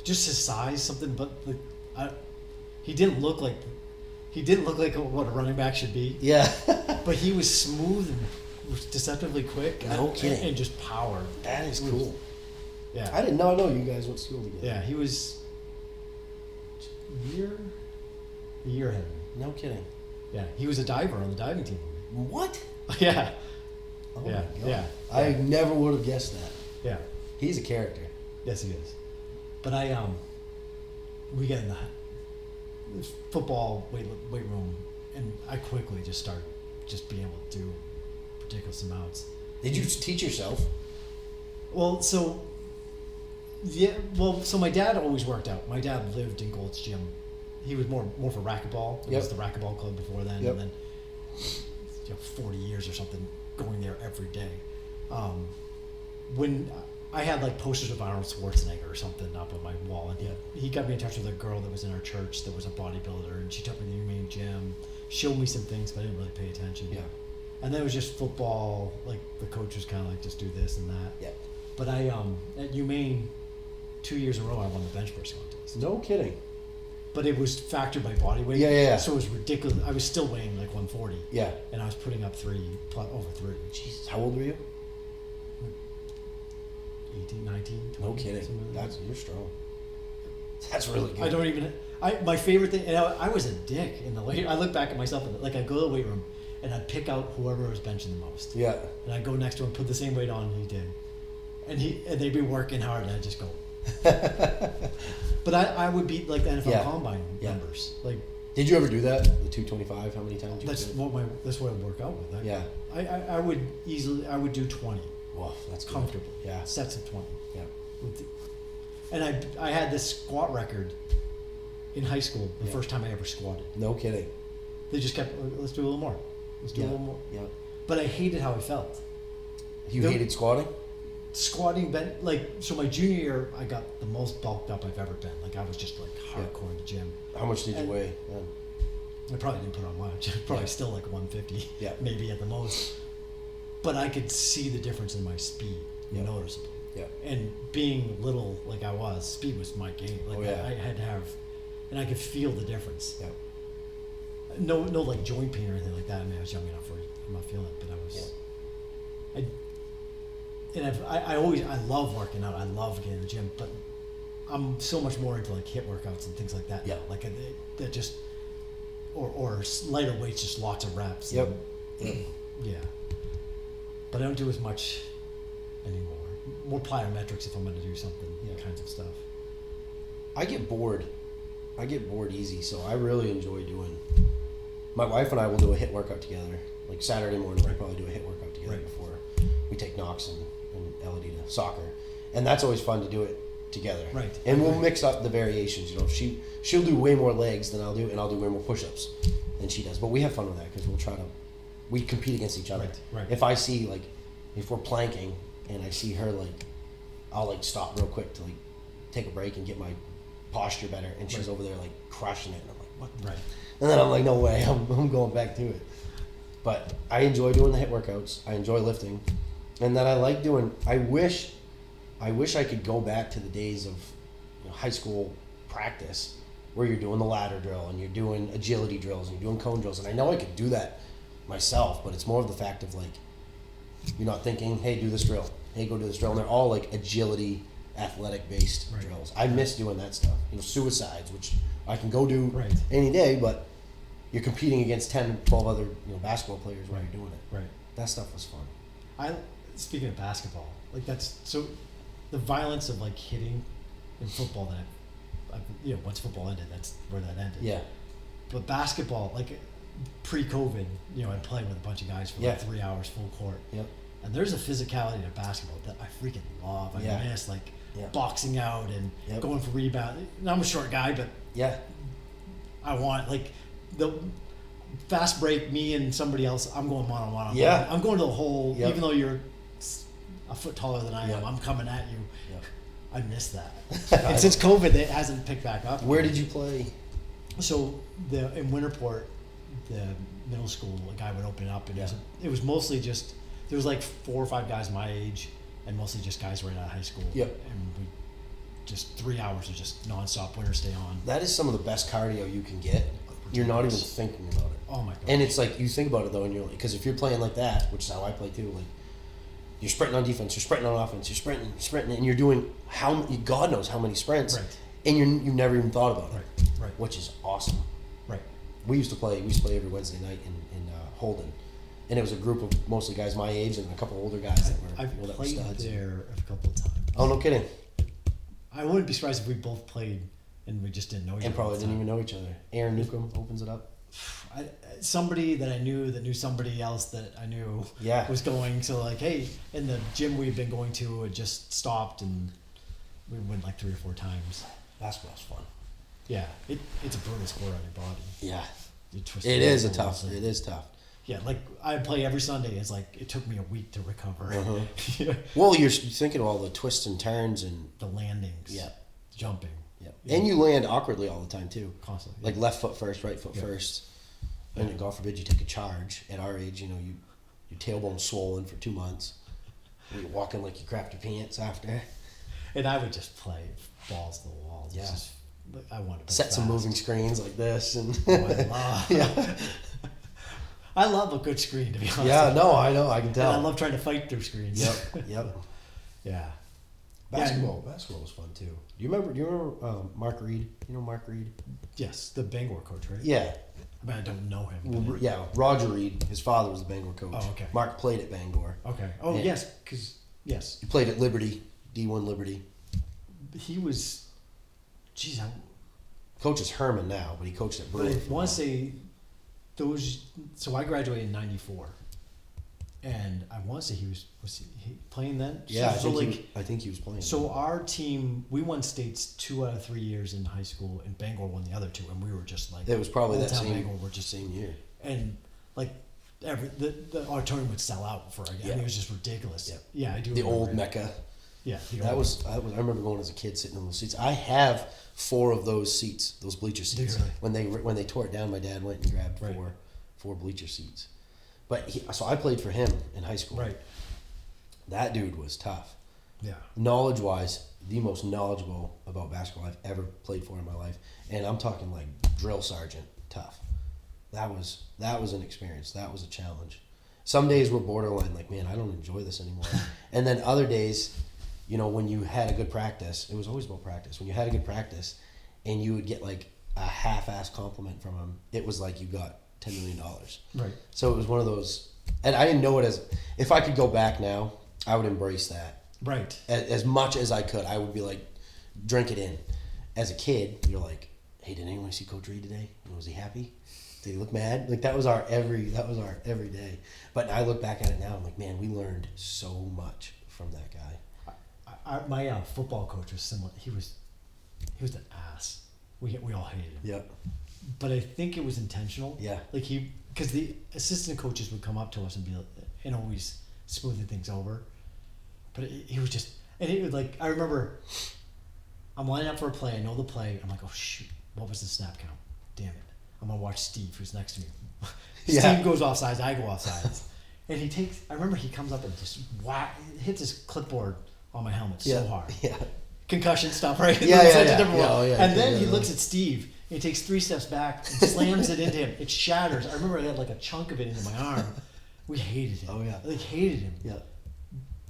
Just his size, something, but he didn't look like what a running back should be. Yeah. But he was smooth and deceptively quick. No kidding. And just power. That is cool. Yeah. I did not know you guys went to school together. Yeah, he was a year ahead of me. No kidding. Yeah, he was a diver on the diving team. What? Yeah. Oh Yeah, my God. yeah. I never would have guessed that. Yeah. He's a character. Yes, he is. But we get in the football weight room, and I quickly just start being able to do ridiculous amounts. Did you teach yourself? Well, so my dad always worked out. My dad lived in Gold's Gym. He was more for racquetball. It was the racquetball club before then, and then 40 years or something going there every day. When I had like posters of Arnold Schwarzenegger or something up on my wall, and he got me in touch with a girl that was in our church that was a bodybuilder, and she took me to the main gym, showed me some things, but I didn't really pay attention. Yeah. And then it was just football. Like the coach was kind of like, just do this and that. Yeah. But I at UMaine, 2 years in a row, I won the bench press contest. No kidding. But it was factored by body weight. Yeah. So it was ridiculous. I was still weighing like 140. Yeah. And I was putting up over 3. Jesus, how old were you? 18, 19, 20. No kidding. You're strong. That's really good. I don't even. My favorite thing, and I was a dick in the weight. I look back at myself and like I go to the weight room and I'd pick out whoever was benching the most. Yeah. And I'd go next to him, put the same weight on he did, and they'd be working hard, and I'd just go. But I would beat like the NFL Combine numbers. Like, did you ever do that? The 225? How many times? Did you that's do it? that's what I work out with. Yeah. I would do 20. Wow, that's good. Comfortably. Yeah. Sets of 20. Yeah. And I had this squat record in high school the first time I ever squatted. No kidding. They just kept, let's do a little more. Let's do a little more. Yeah. But I hated how I felt. You hated squatting? Squatting, so my junior year, I got the most bulked up I've ever been. Like, I was just like hardcore in the gym. How much did you weigh then? I probably didn't put on much. Probably still like 150, maybe at the most. But I could see the difference in my speed, noticeable. Yeah. And being little like I was, speed was my game. Like I had to have, and I could feel the difference. Yeah. No like joint pain or anything like that. I mean, I was young enough where I'm not feeling it, but I was. I love working out. I love getting in the gym, but I'm so much more into like HIIT workouts and things like that. Yeah. Now. Like that just, or lighter weights, just lots of reps. Yep. Yeah. But I don't do as much anymore. More plyometrics if I'm going to do something, kinds of stuff. I get bored easy, so I really enjoy doing. My wife and I will do a HIIT workout together. Like Saturday morning, we'll probably do a HIIT workout together before we take Knox and Elodie to soccer, and that's always fun to do it together. Right. And we'll mix up the variations. You know, she'll do way more legs than I'll do, and I'll do way more push-ups than she does. But we have fun with that because we compete against each other. Right. If I see if we're planking and I see her I'll stop real quick to take a break and get my posture better, and she's over there crushing it, and I'm like, what? Right. And then I'm like, no way, I'm going back to it. But I enjoy doing the HIIT workouts. I enjoy lifting, and then I like doing. I wish I could go back to the days of high school practice where you're doing the ladder drill and you're doing agility drills and you're doing cone drills. And I know I could do that myself, but it's more of the fact of you're not thinking, hey, do this drill. Hey, go do this drill. And they're all agility, athletic based drills. I miss doing that stuff. Suicides, which I can go do any day, but you're competing against 10, 12 other basketball players while you're doing it. Right. That stuff was fun. Speaking of basketball, that's so the violence of hitting in football that once football ended, that's where that ended. Yeah. But basketball, pre-COVID, I'd play with a bunch of guys for 3 hours full court. Yep. And there's a physicality to basketball that I freaking love. I miss boxing out and going for rebound. And I'm a short guy, but I want the fast break. Me and somebody else, I'm going one on one. I'm going to the hole, even though you're a foot taller than I am. I'm coming at you. Yep. I miss that. And since COVID, it hasn't picked back up. Where did you play? So in Winterport, the middle school, a guy would open up, and it was mostly just there was 4 or 5 guys my age, and mostly just guys right out of high school. Yep. And we just 3 hours of just nonstop winter stay on. That is some of the best cardio you can get. You're not even thinking about it. Oh my god. And it's you think about it though, and you're because if you're playing like that, which is how I play too, You're sprinting on defense. You're sprinting on offense. You're sprinting, and you're doing God knows how many sprints, Right. and you've never even thought about it, Right. which is awesome. Right. We used to play every Wednesday night in Holden, and it was a group of mostly guys my age and a couple older guys that were I've played studs. there a couple of times. Oh, no kidding. I wouldn't be surprised if we both played and we just didn't know each other. And probably didn't even know each other. Aaron Newcomb opens it up. Somebody that I knew that knew somebody else that I knew was going. So like, hey, in the gym we've been going to, it just stopped and we went like 3 or 4 times. Basketball's fun. Yeah, it's a brutal sport on your body. Yeah, It is tough. Yeah, like I play every Sunday. It's like it took me a week to recover. Uh-huh. Well, you're thinking of all the twists and turns and the landings. Yeah, jumping. Yeah, and you land awkwardly all the time too. Constantly. Like left foot first, right foot first. And then, God forbid, you take a charge. At our age, your tailbone's swollen for 2 months. You're walking like you crapped your pants after. And I would just play balls to the wall. Yeah. I wanted to set some moving screens like this and. I love a good screen, to be honest. Yeah, no, I know, I can tell. And I love trying to fight through screens. Yep. Yeah. Basketball was fun too. Do you remember Mark Reed? You know Mark Reed? Yes, the Bangor coach, right? Yeah. I mean, I don't know him. Well, yeah, Roger Reed, his father was the Bangor coach. Oh, okay. Mark played at Bangor. Okay. Oh, and yes. He played at Liberty, D1 Liberty. He was, coaches Herman now, but he coached at Brewer. But I want to say so I graduated in 94. And I want to say he was he playing then? Yeah, so I think he was playing. So our team, we won states 2 out of 3 years in high school, and Bangor won the other 2, and we were just like it was probably that same Bangor were just same year. And like the auditorium would sell out for I mean, it was just ridiculous. Yeah, I do. The old Mecca. Yeah, I remember going as a kid sitting in those seats. I have 4 of those seats, those bleacher seats. Really? When they tore it down, my dad went and grabbed 4 bleacher seats. But so I played for him in high school. Right. That dude was tough. Yeah. Knowledge-wise, the most knowledgeable about basketball I've ever played for in my life, and I'm talking like drill sergeant tough. That was an experience. That was a challenge. Some days were borderline, like, man, I don't enjoy this anymore. And then other days, when you had a good practice, it was always about practice. When you had a good practice, and you would get like a half-ass compliment from him, it was like you got $10 million. Right. So it was one of those, and I didn't know it as, if I could go back now, I would embrace that. Right. As much as I could, I would be like, drink it in. As a kid, you're like, hey, did anyone see Coach Reed today? Was he happy? Did he look mad? Like that was our every day. But I look back at it now, I'm like, man, we learned so much from that guy. My football coach was similar. He was an ass. We all hated him. Yeah. But I think it was intentional. Yeah. Like because the assistant coaches would come up to us and be like, and always smoothing things over. But he was just, and it would like, I remember I'm lining up for a play. I know the play. I'm like, oh shoot, what was the snap count? Damn it. I'm going to watch Steve, who's next to me. Steve goes off sides, I go off sides. And I remember he comes up and just hits his clipboard on my helmet so hard. Yeah. Concussion stuff, right? Yeah. And then he looks at Steve, and he takes 3 steps back and slams it into him. It shatters. I remember I had like a chunk of it into my arm. We hated him. Oh, yeah. Like, hated him. Yeah.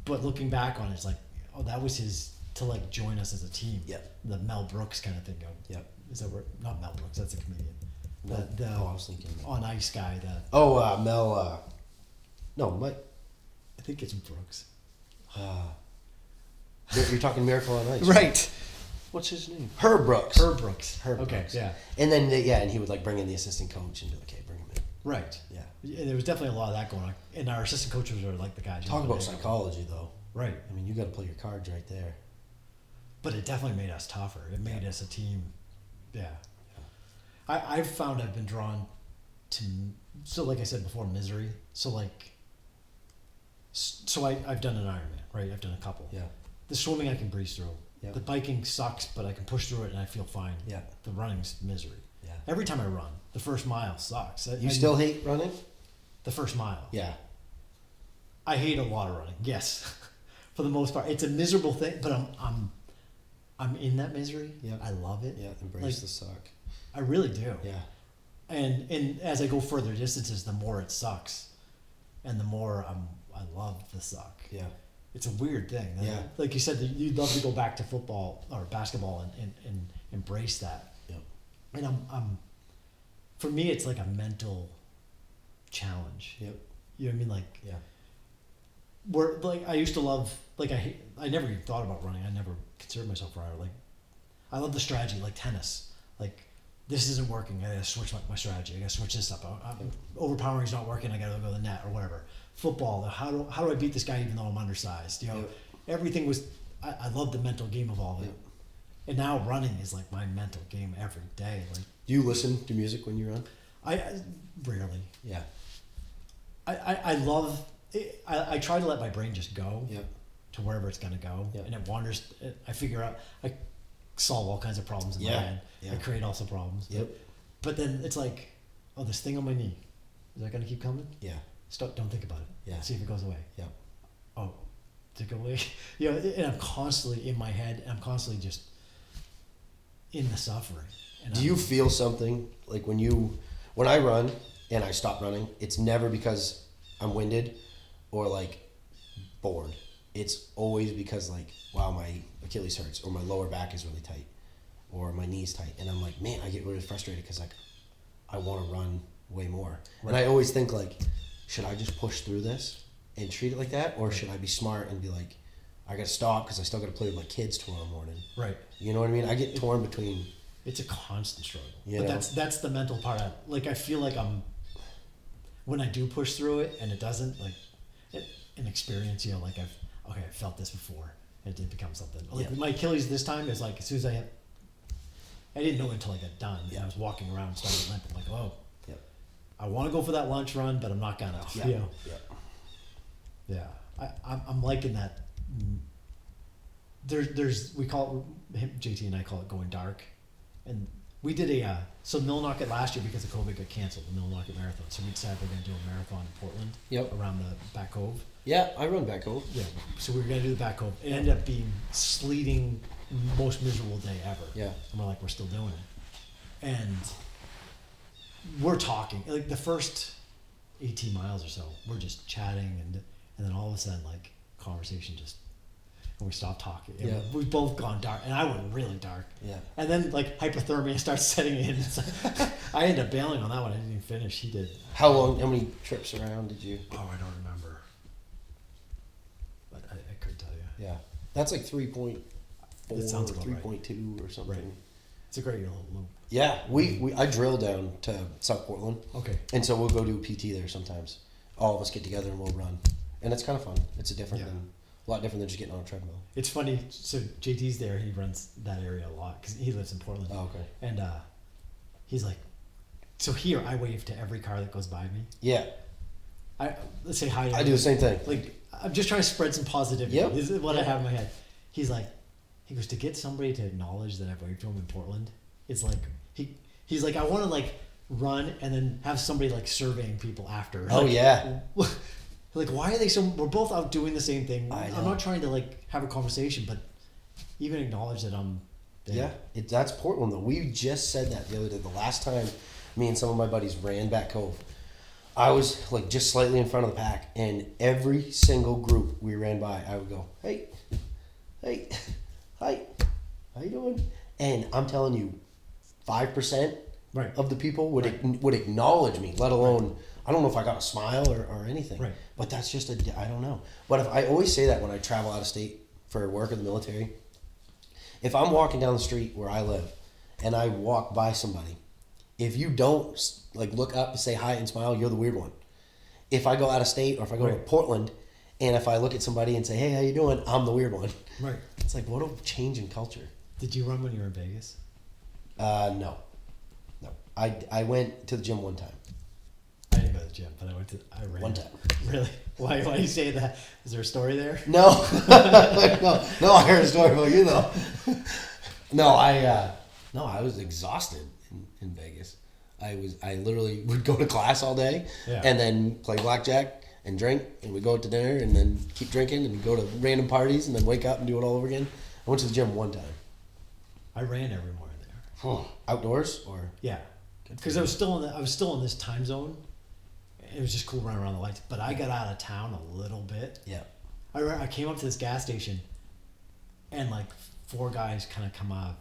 But looking back on it, it's like, oh, that was his, to like join us as a team. Yeah. The Mel Brooks kind of thing. Yeah. Is that where, not Mel Brooks, that's a comedian. I was thinking. On Ice guy. Mel, no, Mike. I think it's Brooks. You're talking Miracle on Ice. Right. What's his name? Herb Brooks. Herb Brooks. Okay, yeah. And then, and he would like bring in the assistant coach and be like, hey, bring him in. Right. Yeah. And there was definitely a lot of that going on. And our assistant coaches were like the guys. Talk about psychology, though. Right. I mean, you got to play your cards right there. But it definitely made us tougher. It made us a team. Yeah. I've found I've been drawn to, so like I said before, misery. So I've done an Ironman, right? I've done a couple. Yeah. The swimming I can breeze through. Yeah. The biking sucks, but I can push through it and I feel fine. Yeah. The running's misery. Yeah. Every time I run, the first mile sucks. You still hate running? The first mile. Yeah. I hate a lot of running. Yes. For the most part, it's a miserable thing, but I'm in that misery. Yeah. I love it. Yeah. Embrace the suck. I really do. Yeah. And as I go further distances, the more it sucks. and the more I love the suck. Yeah. It's a weird thing. Yeah. Like you said, you'd love to go back to football or basketball and embrace that. Yep. And I'm for me, it's like a mental challenge. Yep. You know what I mean? Like, Yeah. where like I used to love, like I never even thought about running. I never considered myself a runner. Like, I love the strategy, like tennis. Like, this isn't working. I gotta switch my strategy. I gotta switch this up. Overpowering's not working. I gotta go to the net or whatever. Football. How do I beat this guy even though I'm undersized? You know, everything was. I love the mental game of all of it. And now running is like my mental game every day. Like, do you listen to music when you run? I rarely. Yeah. I love. I try to let my brain just go. Yep. To wherever it's gonna go, and it wanders. I figure out. I solve all kinds of problems in my head. I create also problems. Yep. But then it's like, oh, this thing on my knee, is that gonna keep coming? Yeah. Don't think about it. Yeah. See if it goes away. Yeah. Oh, did it go away? You know, and I'm constantly in my head. And I'm constantly just in the suffering. And Do you feel something like when I run and I stop running? It's never because I'm winded or like bored. It's always because like, wow, my Achilles hurts or my lower back is really tight or my knee's tight, and I'm like, man, I get really frustrated because like I want to run way more. Right. And I always think like, should I just push through this and treat it like that, or should I be smart and be like, I got to stop because I still got to play with my kids tomorrow morning. Right. You know what I mean? I get torn between. It's a constant struggle. But that's the mental part. I feel like when I do push through it and it doesn't, like an experience, you know, like I felt this before and it did become something. Like my Achilles this time is like, as soon as I didn't know it until I got done. Yeah. I was walking around and started limping like, oh, I want to go for that lunch run, but I'm not gonna. Yeah. You know? Yeah. I'm liking that. There's we call it, JT and I call it going dark, and we did so Millinocket last year because of COVID got canceled, the Millinocket Marathon. So we decided we're gonna do a marathon in Portland. Yep. Around the Back Cove. Yeah, I run Back Cove. Yeah. So we were gonna do the Back Cove. It ended up being sleeting, most miserable day ever. Yeah. And we're like, we're still doing it, and we're talking like the first 18 miles or so. We're just chatting, and then all of a sudden, like, conversation just. And we stopped talking. Yeah. We've both gone dark, and I went really dark. Yeah. And then like hypothermia starts setting in. I ended up bailing on that one. I didn't even finish. He did. How many trips around did you? Oh, I don't remember. But I couldn't tell you. Yeah. That's like 3.4 or 3.2 or something. Right. It's a great little loop. Yeah. I drill down to South Portland. Okay. And so we'll go do PT there sometimes. All of us get together and we'll run, and it's kind of fun. It's a lot different than just getting on a treadmill. It's funny. So JT's there. He runs that area a lot because he lives in Portland. Oh, okay. And he's like, so here I wave to every car that goes by me. Yeah. Let's say hi. I do the same thing. Like, I'm just trying to spread some positivity. Yep. This is what I have in my head. He goes to get somebody to acknowledge that I've waved to him in Portland. It's like he's like, I want to like run and then have somebody like surveying people after. Oh, like, yeah. Like, why are they so... We're both out doing the same thing. I'm not trying to, like, have a conversation, but even acknowledge that I'm there. Yeah, that's Portland, though. We just said that the other day. The last time me and some of my buddies ran Back Cove, I was, like, just slightly in front of the pack, and every single group we ran by, I would go, hey, hi, how you doing? And I'm telling you, 5% of the people would acknowledge me, let alone... Right. I don't know if I got a smile or anything, right. But that's just I don't know. But if I always say that when I travel out of state for work in the military, if I'm walking down the street where I live and I walk by somebody, if you don't like look up and say hi and smile, you're the weird one. If I go out of state or if I go to Portland and if I look at somebody and say, hey, how you doing? I'm the weird one. Right. It's like, what a change in culture. Did you run when you were in Vegas? No. I went to the gym one time. I didn't go to the gym, but I ran. One time. Really? Why do you say that? Is there a story there? No. no, I heard a story about you though. No, I was exhausted in Vegas. I literally would go to class all day and then play blackjack and drink, and we'd go out to dinner and then keep drinking and go to random parties and then wake up and do it all over again. I went to the gym one time. I ran every morning there. Outdoors or? Yeah. Because I was still in this time zone. It was just cool running around the lights. But I got out of town a little bit. Yeah. I came up to this gas station, and like 4 guys kind of come out,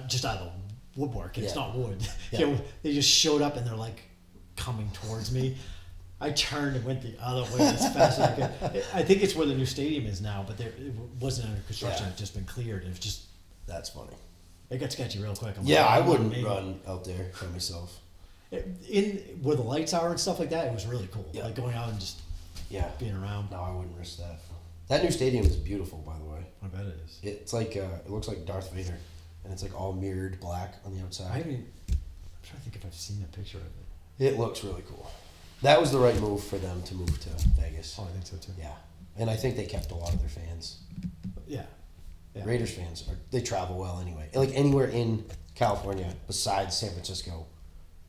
just out of the woodwork. It's not wood. Yeah. They just showed up and they're like coming towards me. I turned and went the other way as fast as I could. I think it's where the new stadium is now, but it wasn't under construction. Yeah. It had just been cleared. It was just. That's funny. It got sketchy real quick. I wouldn't run out there by myself. In where the lights are and stuff like that, it was really cool. Yeah. Like going out and just being around. No, I wouldn't risk that. That new stadium is beautiful, by the way. I bet it is. It's like it looks like Darth Vader, and it's like all mirrored black on the outside. I'm trying to think if I've seen a picture of it. It looks really cool. That was the right move for them to move to Vegas. Oh, I think so too. Yeah, and I think they kept a lot of their fans. Yeah. Raiders fans they travel well anyway. Like anywhere in California besides San Francisco,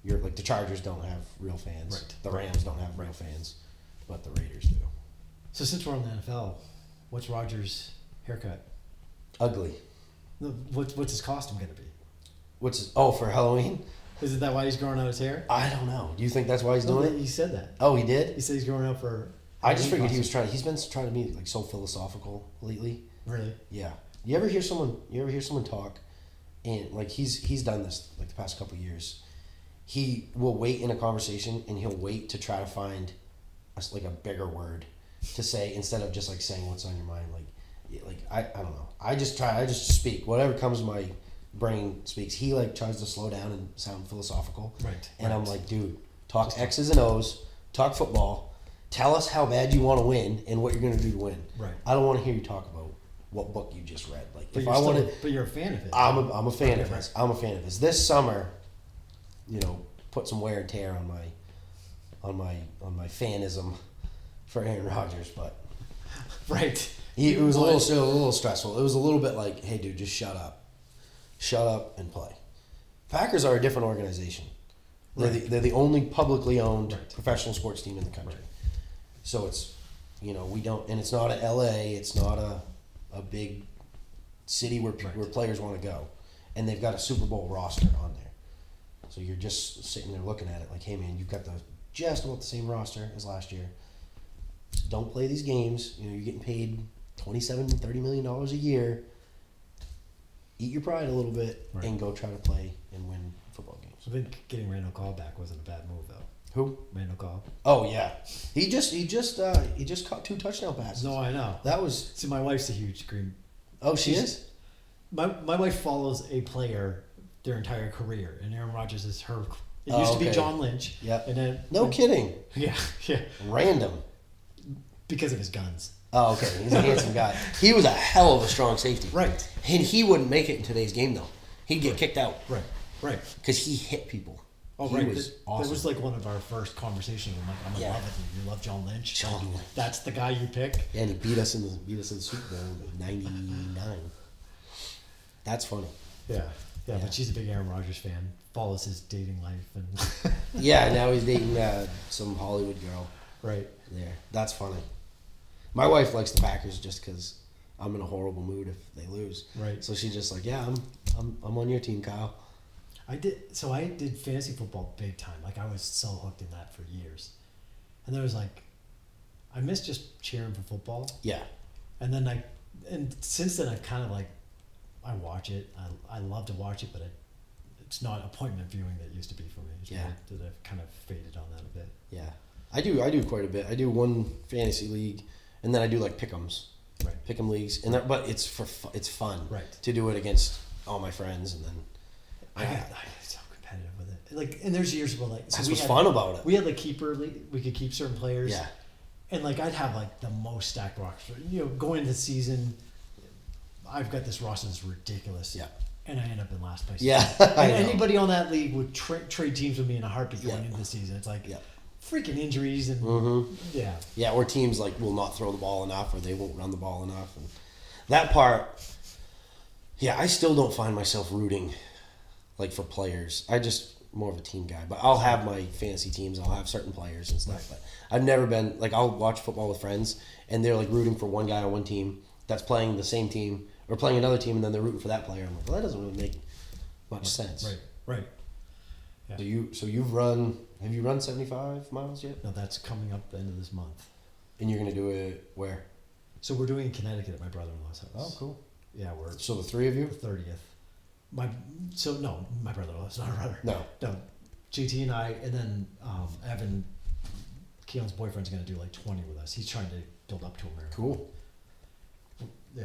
you're like the Chargers don't have real fans. Right. The Rams don't have real fans, but the Raiders do. So since we're on the NFL, what's Rodgers' haircut? Ugly. What's his costume gonna be? For Halloween? Isn't that why he's growing out his hair? I don't know. Do you think that's why he's doing it? He said that. Oh, he did? He said he's growing out for. I just figured he's been trying to be like so philosophical lately. Really? Yeah. You ever hear someone talk, and like he's done this like the past couple of years. He will wait in a conversation and he'll wait to try to find a bigger word to say instead of just like saying what's on your mind. Like I don't know. I just speak whatever comes to my brain speaks. He like tries to slow down and sound philosophical. Right. And I'm like, dude, talk X's and O's, talk football, tell us how bad you want to win and what you're going to do to win. Right. I don't want to hear you talk about what book you just read. Like, But but you're a fan of it. I'm a fan of this. I'm a fan of this. This summer, put some wear and tear on my fanism for Aaron Rodgers, but right. It was a little stressful. It was a little bit like, hey, dude, just shut up and play. Packers are a different organization. They're the only publicly owned professional sports team in the country. Right. So it's, we don't, and it's not a LA. It's not a big city where players want to go, and they've got a Super Bowl roster on there. So you're just sitting there looking at it like, hey man, you've got just about the same roster as last year. Don't play these games. You're getting paid $27-30 million a year. Eat your pride a little bit and go try to play and win football games. I think getting Randall Cobb back wasn't a bad move though. Who? Randall Cobb. Oh yeah, he just caught 2 touchdown passes. No, I know. That was. See, my wife's a huge Green. Oh, she is. My wife follows a player their entire career, and Aaron Rodgers is her. It used to be John Lynch. Yeah. And then kidding. Yeah. Random. Because of his guns. Oh, okay. He's a handsome guy. He was a hell of a strong safety. Right. And he wouldn't make it in today's game though. He'd get kicked out. Right. Because he hit people. Oh, he right. was awesome. That was like one of our first conversations. I'm in love with you. You love John Lynch. John Lynch. That's the guy you pick. Yeah, and he beat us in the Super Bowl in '99. That's funny. Yeah, but she's a big Aaron Rodgers fan. Follows his dating life and. Yeah, now he's dating some Hollywood girl. Right. There. That's funny. My wife likes the Packers just because I'm in a horrible mood if they lose. Right. So she's just like, yeah, I'm on your team, Kyle. I did fantasy football big time. Like I was so hooked in that for years. And there was like, I miss just cheering for football. Yeah. And since then I've kind of like, I watch it. I love to watch it, but it's not appointment viewing that it used to be for me. It's really that I've kind of faded on that a bit. Yeah. I do quite a bit. I do one fantasy league, and then I do like pick'ems. Right. Pick'em leagues, but it's it's fun. Right. To do it against all my friends, and then. I get so competitive with it. Like, and there's years where like that's what's fun about it. We had like keeper league. We could keep certain players. Yeah. And like I'd have like the most stacked roster. Going into the season, I've got this roster that's ridiculous. Yeah. And I end up in last place. Yeah. And anybody on that league would trade teams with me in a heartbeat going into the season. It's like freaking injuries and yeah, or teams like will not throw the ball enough or they won't run the ball enough, and that part. Yeah, I still don't find myself rooting like for players. I just more of a team guy, but I'll have my fantasy teams. I'll have certain players and stuff, but I've never been like I'll watch football with friends and they're like rooting for one guy on one team that's playing the same team or playing another team and then they're rooting for that player. I'm like, well, that doesn't really make much sense. Right. Yeah. So you've run Have you run 75 miles yet? No, that's coming up the end of this month. And you're gonna do it where? So we're doing it in Connecticut at my brother-in-law's house. Oh, cool. Yeah, we're So the three of you? the 30th. My brother-in-law's not a runner. No. JT and I, and then Evan, Keon's boyfriend's gonna do like 20 with us. He's trying to build up to a marathon. Cool. Yeah,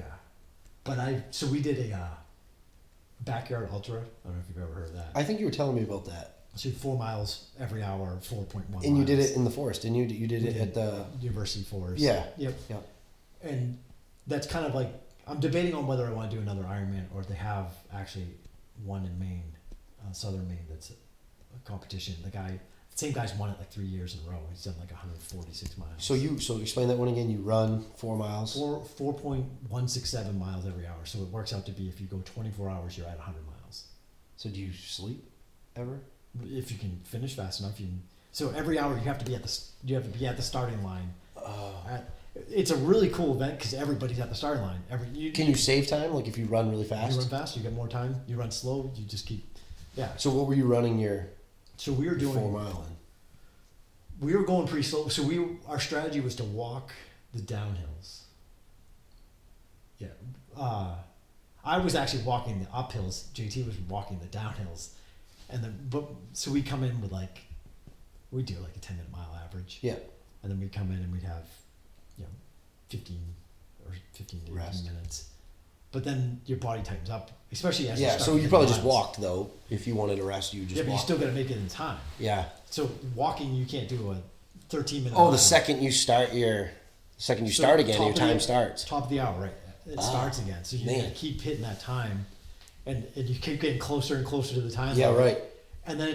but so we did a backyard ultra. I don't know if you've ever heard of that. I think you were telling me about that. So 4 miles every hour, 4.1. And you did it in the forest, didn't you? You did it at the University Forest. Yeah. Yep. Yeah. And that's kind of like, I'm debating on whether I want to do another Ironman, or they have actually one in Maine, southern Maine, that's a competition. Same guy's won it like 3 years in a row. He's done like 146 miles. So explain that one again. You run 4 miles. 4.167 miles every hour. So it works out to be, if you go 24 hours, you're at 100 miles. So do you sleep ever? If you can finish fast enough, so every hour you have to be at the starting line. It's a really cool event because everybody's at the starting line. Can you save time? Like if you run really fast? You run fast, you get more time. You run slow, you just keep. Yeah. So what were you running your? So we were doing 4 mile in. We were going pretty slow. So our strategy was to walk the downhills. Yeah. I was actually walking the uphills. JT was walking the downhills, so we come in with we do like a 10-minute mile average. Yeah. And then we'd come in and we'd have, 15 to 18 Rest. minutes. But then your body tightens up, especially as So you probably just walked though. If you wanted to rest, you just but you walked. still got to make it in time. Yeah. So walking, you can't do a 13-minute. Oh, the second you start again, your time starts. Top of the hour, right? It starts again. So you gotta keep hitting that time, and you keep getting closer and closer to the time. Yeah, right. And then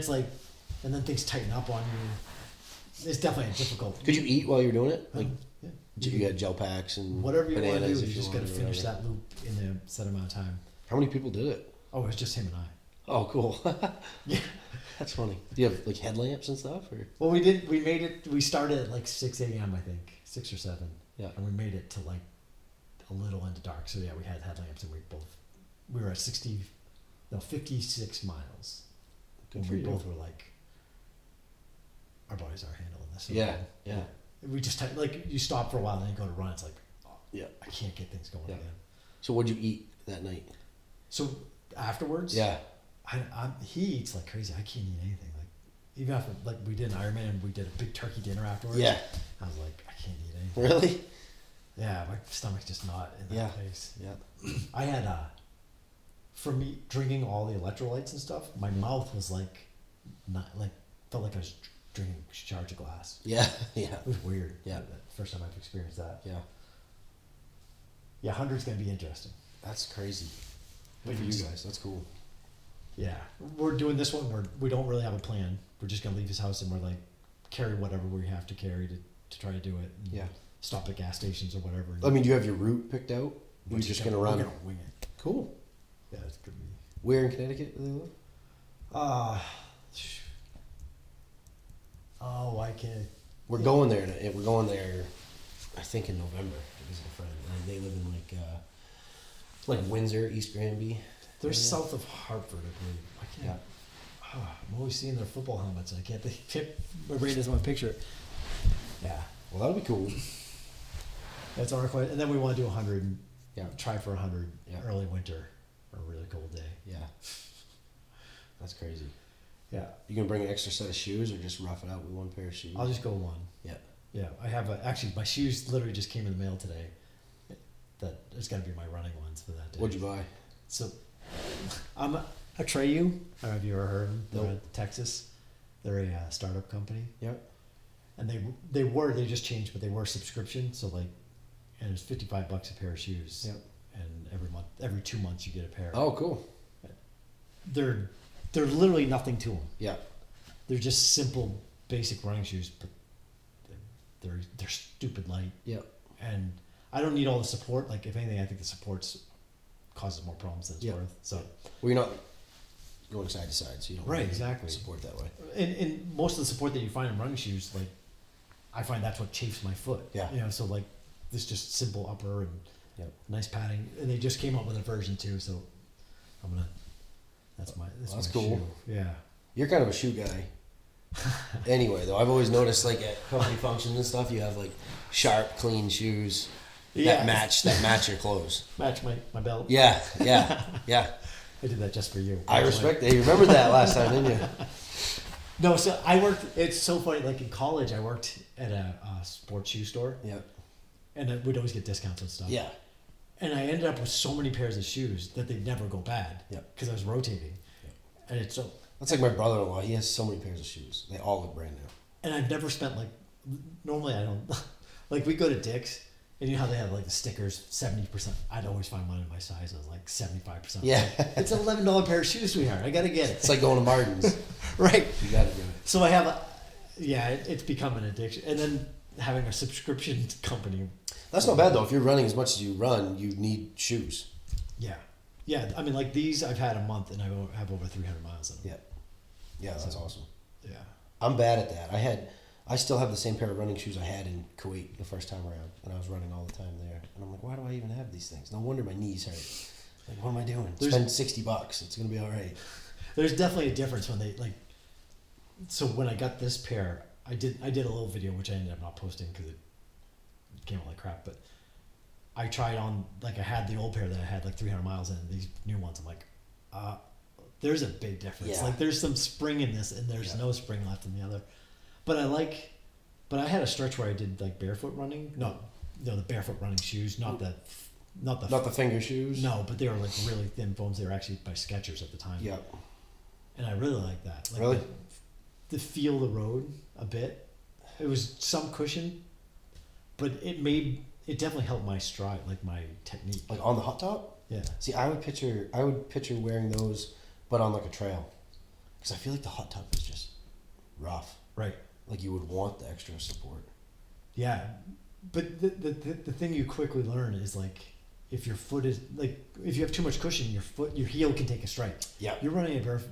and then things tighten up on you. It's definitely difficult. Could you eat while you're doing it? Like, yeah. you got gel packs and whatever you want to do. bananas You if just got to finish that loop in a set amount of time. How many people did it? Oh, it was just him and I. Oh, cool. Yeah. That's funny. Do you have like headlamps and stuff, or? Well, we started at like 6 a.m. I think, 6 or 7. Yeah. And we made it to like a little into dark. So yeah, we had headlamps, and we were at 56 miles. Good And for we you. both were like, our bodies are handling this. Yeah. We just you stop for a while and you go to run. It's like, Yeah. I can't get things going again. So what'd you eat that night? So afterwards, Yeah. he eats like crazy. I can't eat anything. Like even after we did an Ironman and we did a big turkey dinner afterwards. Yeah. I was like, I can't eat anything. Really? Yeah, my stomach's just not in that place. Yeah. I had for me drinking all the electrolytes and stuff, my mouth was felt like I was drinking a charge of glass. Yeah. Yeah. It was weird. Yeah. First time I've experienced that. Yeah. Yeah, 100's gonna be interesting. That's crazy. But Good for you guys. That's cool. Yeah, we're doing this one where we don't really have a plan. We're just gonna leave his house and we're like carry whatever we have to carry to try to do it. And Yeah. Stop at gas stations or whatever. I mean, do you have your route picked out? You're just gonna run. We're gonna wing it. Cool. Yeah, it's gonna be. Where in Connecticut do they live? I can't. We're going there. We're going there. I think in November to visit a friend. And they live in like Windsor, East Granby. They're area. south of Hartford, I believe. I can't. I'm always seeing their football helmets, and I can't think. My brain doesn't want to picture it. Yeah, Well, that'll be cool. that's our request. And then we want to do 100. And Yeah. Try for 100 Yeah. early winter, or a really cold day. Yeah. That's crazy. Yeah, You gonna bring an extra set of shoes or just rough it out with one pair of shoes? I'll just go one. Yeah. Yeah, I have actually my shoes literally just came in the mail today. That it's got to be my running ones for that day. What'd you buy? So, I'm Atreyu. I don't know if you ever heard of them. They're Nope. in Texas. They're a startup company. Yep. And they just changed, but they were subscription. So and it's $55 a pair of shoes. Yep. And every 2 months you get a pair. Oh, cool. They're literally nothing to them. Yeah. They're just simple, basic running shoes, but they're stupid light. Yep. And I don't need all the support. Like if anything, I think the supports causes more problems than it's worth. So Well, you're not going side to side, so you don't Right, really exactly. support that way. and most of the support that you find in running shoes, like I find that's what chafes my foot. Yeah. So like this just simple upper and Yep. nice padding, and they just came up with a version 2. So I'm gonna. That's my That's my cool. shoe. Yeah. You're kind of a shoe guy. Anyway, though, I've always noticed like at company functions and stuff, you have like sharp, clean shoes that match your clothes. Match my belt. Yeah. I did that just for you. I respect that. You remembered that last time, didn't you? No, so I worked. It's so funny. Like in college, I worked at a sports shoe store. Yeah. And we'd always get discounts and stuff. Yeah. And I ended up with so many pairs of shoes that they'd never go bad. Yeah. Because I was rotating. Yeah. And it's so. That's like my brother-in-law. He has so many pairs of shoes. They all look brand new. And I've never spent like. Normally I don't. Like we go to Dick's. And you know how they have like the stickers, 70%. I'd always find one in my size. I was like 75%. Yeah. It's an $11 pair of shoes, sweetheart. I got to get it. It's like going to Martin's. Right. You got to do it. So I have it's become an addiction. And then having a subscription company. That's not bad though. If you're running as much as you run, you need shoes. Yeah. Yeah. I mean, like these I've had a month and I have over 300 miles in them. Yeah. Yeah, that's awesome. Yeah. I'm bad at that. I still have the same pair of running shoes I had in Kuwait the first time around, and I was running all the time there. And I'm like, why do I even have these things? No wonder my knees hurt. Like, what am I doing? Spend $60. It's gonna be all right. There's definitely a difference when they like. So when I got this pair, I did a little video which I ended up not posting because it came out like crap. But I tried on like I had the old pair that I had like 300 miles in. And these new ones, I'm like, there's a big difference. Yeah. Like there's some spring in this, and there's no spring left in the other. But I had a stretch where I did like barefoot running. No, the barefoot running shoes, not the finger shoes. No, but they were like really thin foams. They were actually by Skechers at the time. Yeah. And I really liked that. Like really? To feel the road a bit. It was some cushion, but it definitely helped my stride, like my technique. Like on the hot top? Yeah. See, I would picture wearing those, but on like a trail, because I feel like the hot top is just rough. Right. Like you would want the extra support. Yeah, but the thing you quickly learn is like if your foot is like if you have too much cushion, your heel can take a strike. Yeah. You're running a barefoot,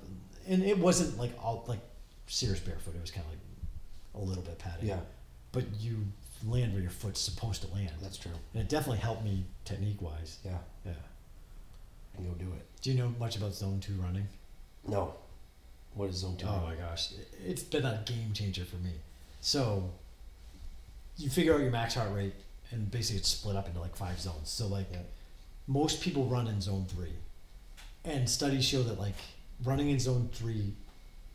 and it wasn't like all like serious barefoot. It was kind of like a little bit padding. Yeah. But you land where your foot's supposed to land. That's true. And it definitely helped me technique wise. Yeah. Yeah. And go do it. Do you know much about Zone 2 running? No. What is Zone 2? Oh my gosh. It's been a game changer for me. So you figure out your max heart rate and basically it's split up into like 5 zones. So like most people run in Zone 3. And studies show that like running in Zone 3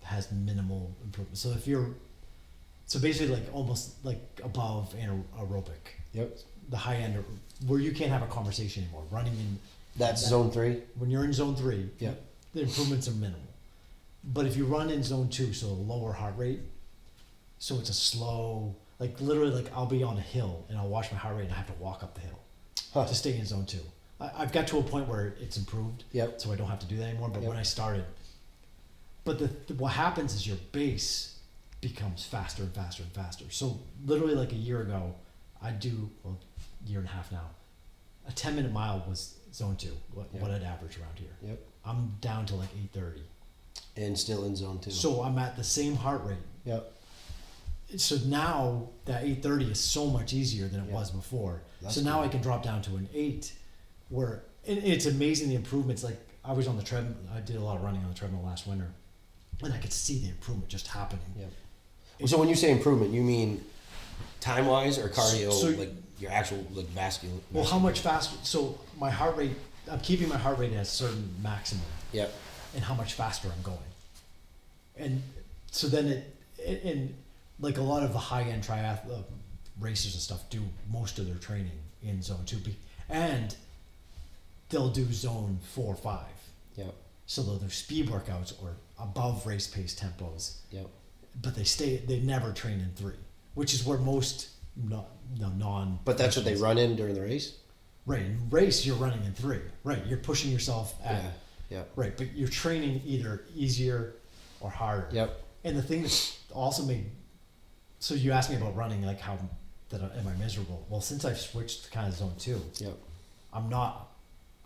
has minimal improvement. So basically like almost like above anaerobic. Yep. The high end where you can't have a conversation anymore. Running in that's Zone 3. When you're in Zone 3, yeah, the improvements are minimal. But if you run in Zone 2, so a lower heart rate, so it's a slow, like literally like I'll be on a hill and I'll watch my heart rate and I have to walk up the hill to stay in Zone 2. I've got to a point where it's improved, so I don't have to do that anymore. But when I started, what happens is your base becomes faster and faster and faster. So literally like a year ago, year and a half now, a 10-minute mile was Zone 2, what I'd average around here. Yep. I'm down to like 8:30. And still in Zone 2. So I'm at the same heart rate. Yep. So now that 8:30 is so much easier than it was before. That's so now cool. I can drop down to an 8 where it's amazing the improvements. Like I was on the treadmill, I did a lot of running on the treadmill last winter and I could see the improvement just happening. Yep. So when you say improvement, you mean time-wise or cardio, so like your actual like vascular? Well, how much faster? So my heart rate, I'm keeping my heart rate at a certain maximum. Yep. And how much faster I'm going. And so then and like a lot of the high-end triathlon racers and stuff do most of their training in Zone 2. And they'll do Zone 4 or 5. Yep. So they'll do speed workouts or above race pace tempos. Yep. But they never train in 3, which is where most non. But that's what they run in during the race? Right. In race, you're running in 3. Right. You're pushing yourself at... Yeah. Right, but you're training either easier or harder. Yep. And the thing that's also made... So you asked me about running, like am I miserable? Well, since I've switched to kind of Zone 2, I'm not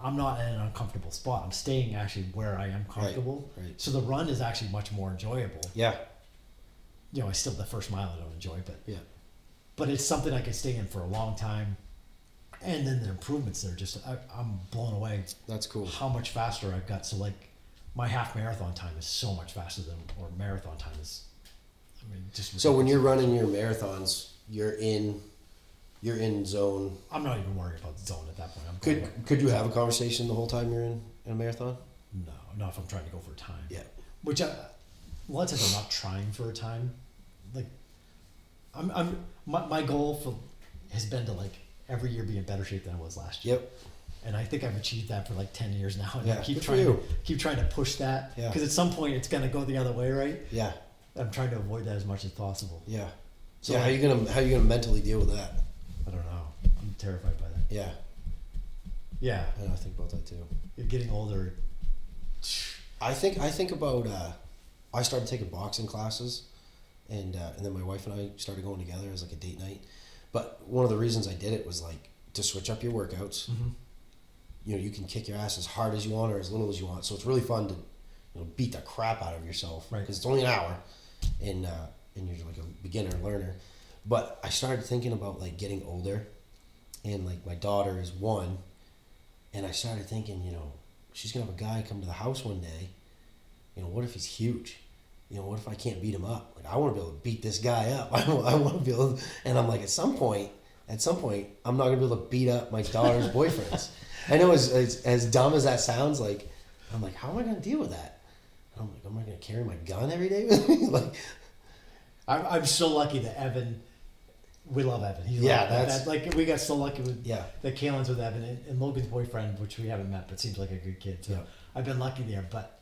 in an uncomfortable spot. I'm staying actually where I am comfortable. Right. So the run is actually much more enjoyable. Yeah. I still, the first mile I don't enjoy, but it's something I can stay in for a long time. And then the improvements there, I'm blown away. That's cool. How much faster I've got. So like my half marathon time is so much faster than, or marathon time is I mean, just So when you're running your marathons, you're in zone. I'm not even worried about the zone at that point. Could you have a conversation the whole time you're in a marathon? No, not if I'm trying to go for a time. Yeah. Which a lot of times I'm not trying for a time. Like, my goal has been to like every year be in better shape than I was last year. Yep. And I think I've achieved that for like 10 years now. And Yeah, I keep good trying to push that. Yeah. Because at some point it's gonna go the other way, right? Yeah. I'm trying to avoid that as much as possible. Yeah. So yeah. How you gonna mentally deal with that? I don't know. I'm terrified by that. Yeah. Yeah. I know, I think about that too. You're getting older. I think about. I started taking boxing classes, and then my wife and I started going together as like a date night. But one of the reasons I did it was like to switch up your workouts. Mm-hmm. You know, you can kick your ass as hard as you want or as little as you want. So it's really fun to, beat the crap out of yourself. Right. Because it's only an hour, and you're like a beginner learner. But I started thinking about like getting older, and like my daughter is 1, and I started thinking, she's gonna have a guy come to the house one day. What if he's huge? What if I can't beat him up? Like, I want to be able to beat this guy up. I want to be able to, and I'm like, at some point, I'm not going to be able to beat up my daughter's boyfriends. I know as dumb as that sounds, like, I'm like, how am I going to deal with that? And I'm like, am I going to carry my gun every day with me? Like, I'm so lucky that Evan, we love Evan. He's like we got so lucky with that Kaylin's with Evan and Logan's boyfriend, which we haven't met, but seems like a good kid. So yeah. I've been lucky there, but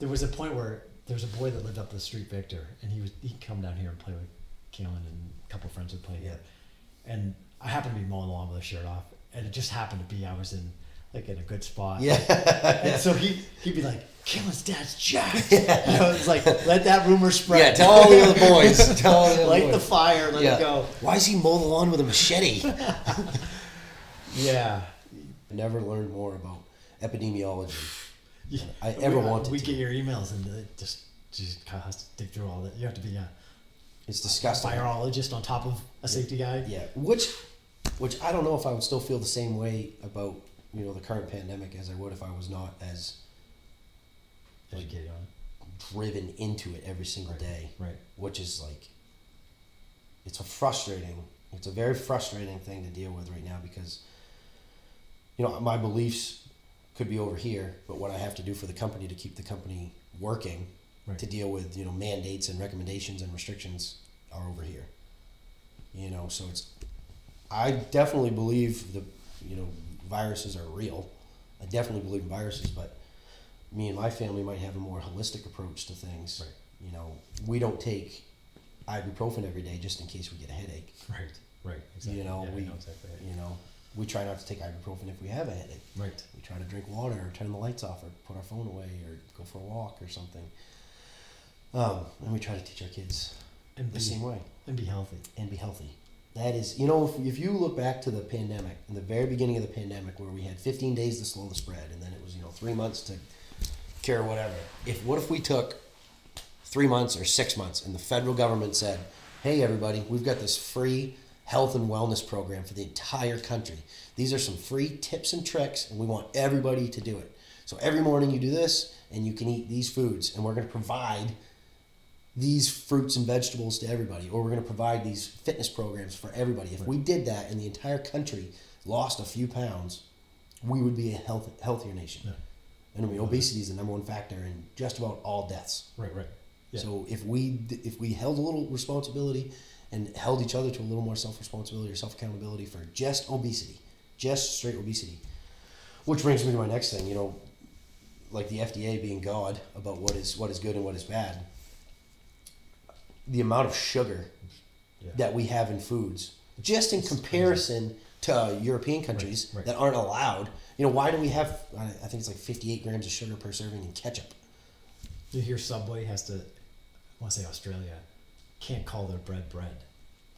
there was a point where there was a boy that lived up the street, Victor, and he'd come down here and play with Kaylin, and a couple of friends would play here. And I happened to be mowing the lawn with a shirt off, and it just happened to be I was in a good spot. Yeah. And so he'd be like, Kaylin's dad's jacked. It's like, let that rumor spread. Yeah, tell all the other boys. Light the fire, let it go. Why is he mowing the lawn with a machete? Yeah. I never learned more about epidemiology. I wanted we to. get your emails and it just kind of has to dig through all that. You have to be it's disgusting. A virologist on top of a safety guy. Yeah, which I don't know if I would still feel the same way about the current pandemic as I would if I was not as educated on it, driven into it every single day. Right. Which is like, it's a very frustrating thing to deal with right now because my beliefs could be over here, but what I have to do for the company to keep the company working, to deal with mandates and recommendations and restrictions are over here. So I definitely believe viruses are real. I definitely believe in viruses, but me and my family might have a more holistic approach to things. Right. We don't take ibuprofen every day just in case we get a headache. Right. Exactly. We try not to take ibuprofen if we have a headache. Right. We try to drink water or turn the lights off or put our phone away or go for a walk or something. And we try to teach our kids the same way. And be healthy. That is, if you look back to the pandemic, in the very beginning of the pandemic where we had 15 days to slow the spread and then it was, 3 months to cure whatever. What if we took 3 months or 6 months and the federal government said, hey everybody, we've got this free health and wellness program for the entire country. These are some free tips and tricks, and we want everybody to do it. So every morning you do this, and you can eat these foods, and we're going to provide these fruits and vegetables to everybody, or we're going to provide these fitness programs for everybody. If we did that and the entire country lost a few pounds, we would be a healthier nation. Yeah. And obesity is the number 1 factor in just about all deaths. Right. Yeah. So if we held a little responsibility and held each other to a little more self-responsibility or self-accountability for just obesity, just straight obesity. Which brings me to my next thing, like the FDA being God about what is good and what is bad. The amount of sugar that we have in foods, just in comparison to European countries that aren't allowed. Why do we have, I think it's like 58 grams of sugar per serving in ketchup? You hear Subway has to, I want to say Australia, can't call their bread.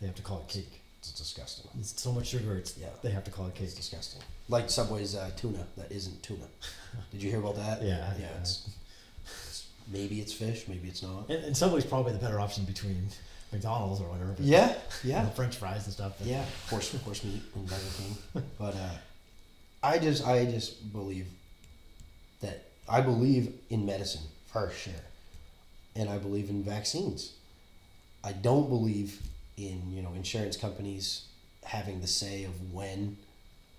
They have to call it cake. It's disgusting. It's so much sugar. They have to call it cake. It's disgusting. Like Subway's tuna that isn't tuna. Did you hear about that? Yeah. It's maybe it's fish, maybe it's not. And Subway's probably the better option between McDonald's or whatever. Yeah. French fries and stuff. Yeah. Horse meat and Burger King. But I just believe that I believe in medicine for sure, and I believe in vaccines. I don't believe in, insurance companies having the say of when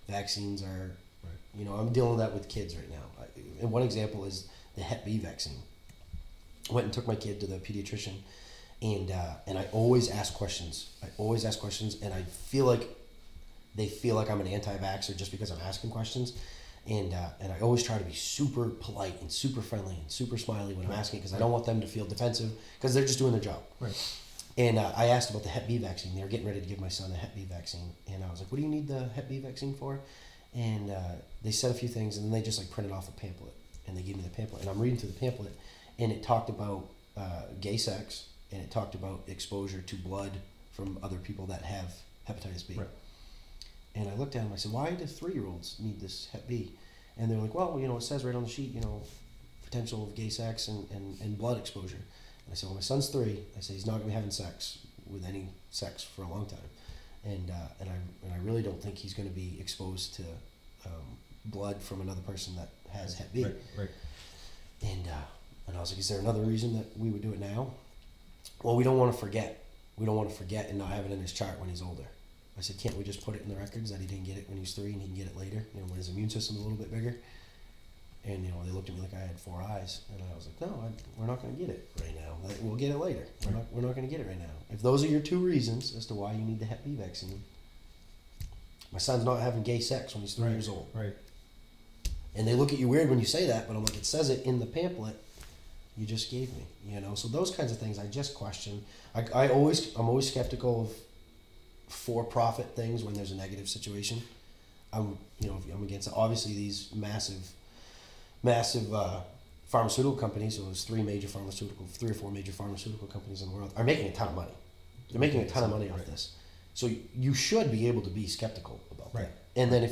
vaccines are, I'm dealing with that with kids right now. And one example is the Hep B vaccine. I went and took my kid to the pediatrician, and I always ask questions. And I feel like they feel like I'm an anti-vaxxer just because I'm asking questions. And I always try to be super polite and super friendly and super smiley when I'm asking, because I don't want them to feel defensive, because they're just doing their job. Right. And I asked about the Hep B vaccine. They were getting ready to give my son a Hep B vaccine. And I was like, what do you need the Hep B vaccine for? And they said a few things, and then they just like printed off a pamphlet. And they gave me the pamphlet. And I'm reading through the pamphlet, and it talked about gay sex, and it talked about exposure to blood from other people that have hepatitis B. Right. And I looked at them, I said, why do 3-year-olds need this Hep B? And they're like, well, it says right on the sheet, potential of gay sex and blood exposure. And I said, well, my son's 3. I said, he's not going to be having sex with any sex for a long time. And I really don't think he's going to be exposed to blood from another person that has Hep B. Right. And I was like, is there another reason that we would do it now? Well, we don't want to forget. We don't want to forget and not have it in his chart when he's older. I said, can't we just put it in the records that he didn't get it when he was 3 and he can get it later, when his immune system's a little bit bigger? And, they looked at me like I had 4 eyes. And I was like, no, we're not going to get it right now. We'll get it later. We're not going to get it right now. If those are your 2 reasons as to why you need the Hep B vaccine, my son's not having gay sex when he's 3 years old. Right. And they look at you weird when you say that, but I'm like, it says it in the pamphlet you just gave me, So those kinds of things I just question. I'm always skeptical of for-profit things when there's a negative situation. I'm against it. Obviously these massive pharmaceutical companies, so there's 3 or 4 major pharmaceutical companies in the world, are making a ton of money. They're making a ton of money off this. So you should be able to be skeptical about that. And then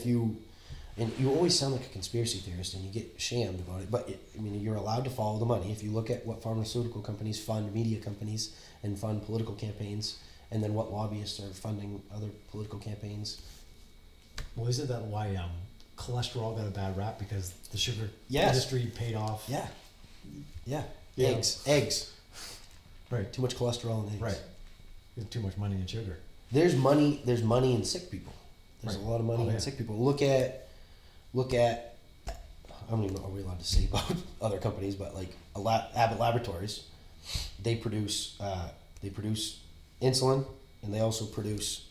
you always sound like a conspiracy theorist and you get shamed about it, but you're allowed to follow the money. If you look at what pharmaceutical companies fund media companies and fund political campaigns, and then what lobbyists are funding other political campaigns. Well, isn't that why cholesterol got a bad rap, because the sugar Yes. industry paid off? Yeah. Eggs. Right. Too much cholesterol in eggs. Right. You have too much money in sugar. There's money in sick people. There's a lot of money in sick people. Look at I don't even know, are we allowed to say about other companies, but like Abbott Laboratories, they produce insulin, and they also produce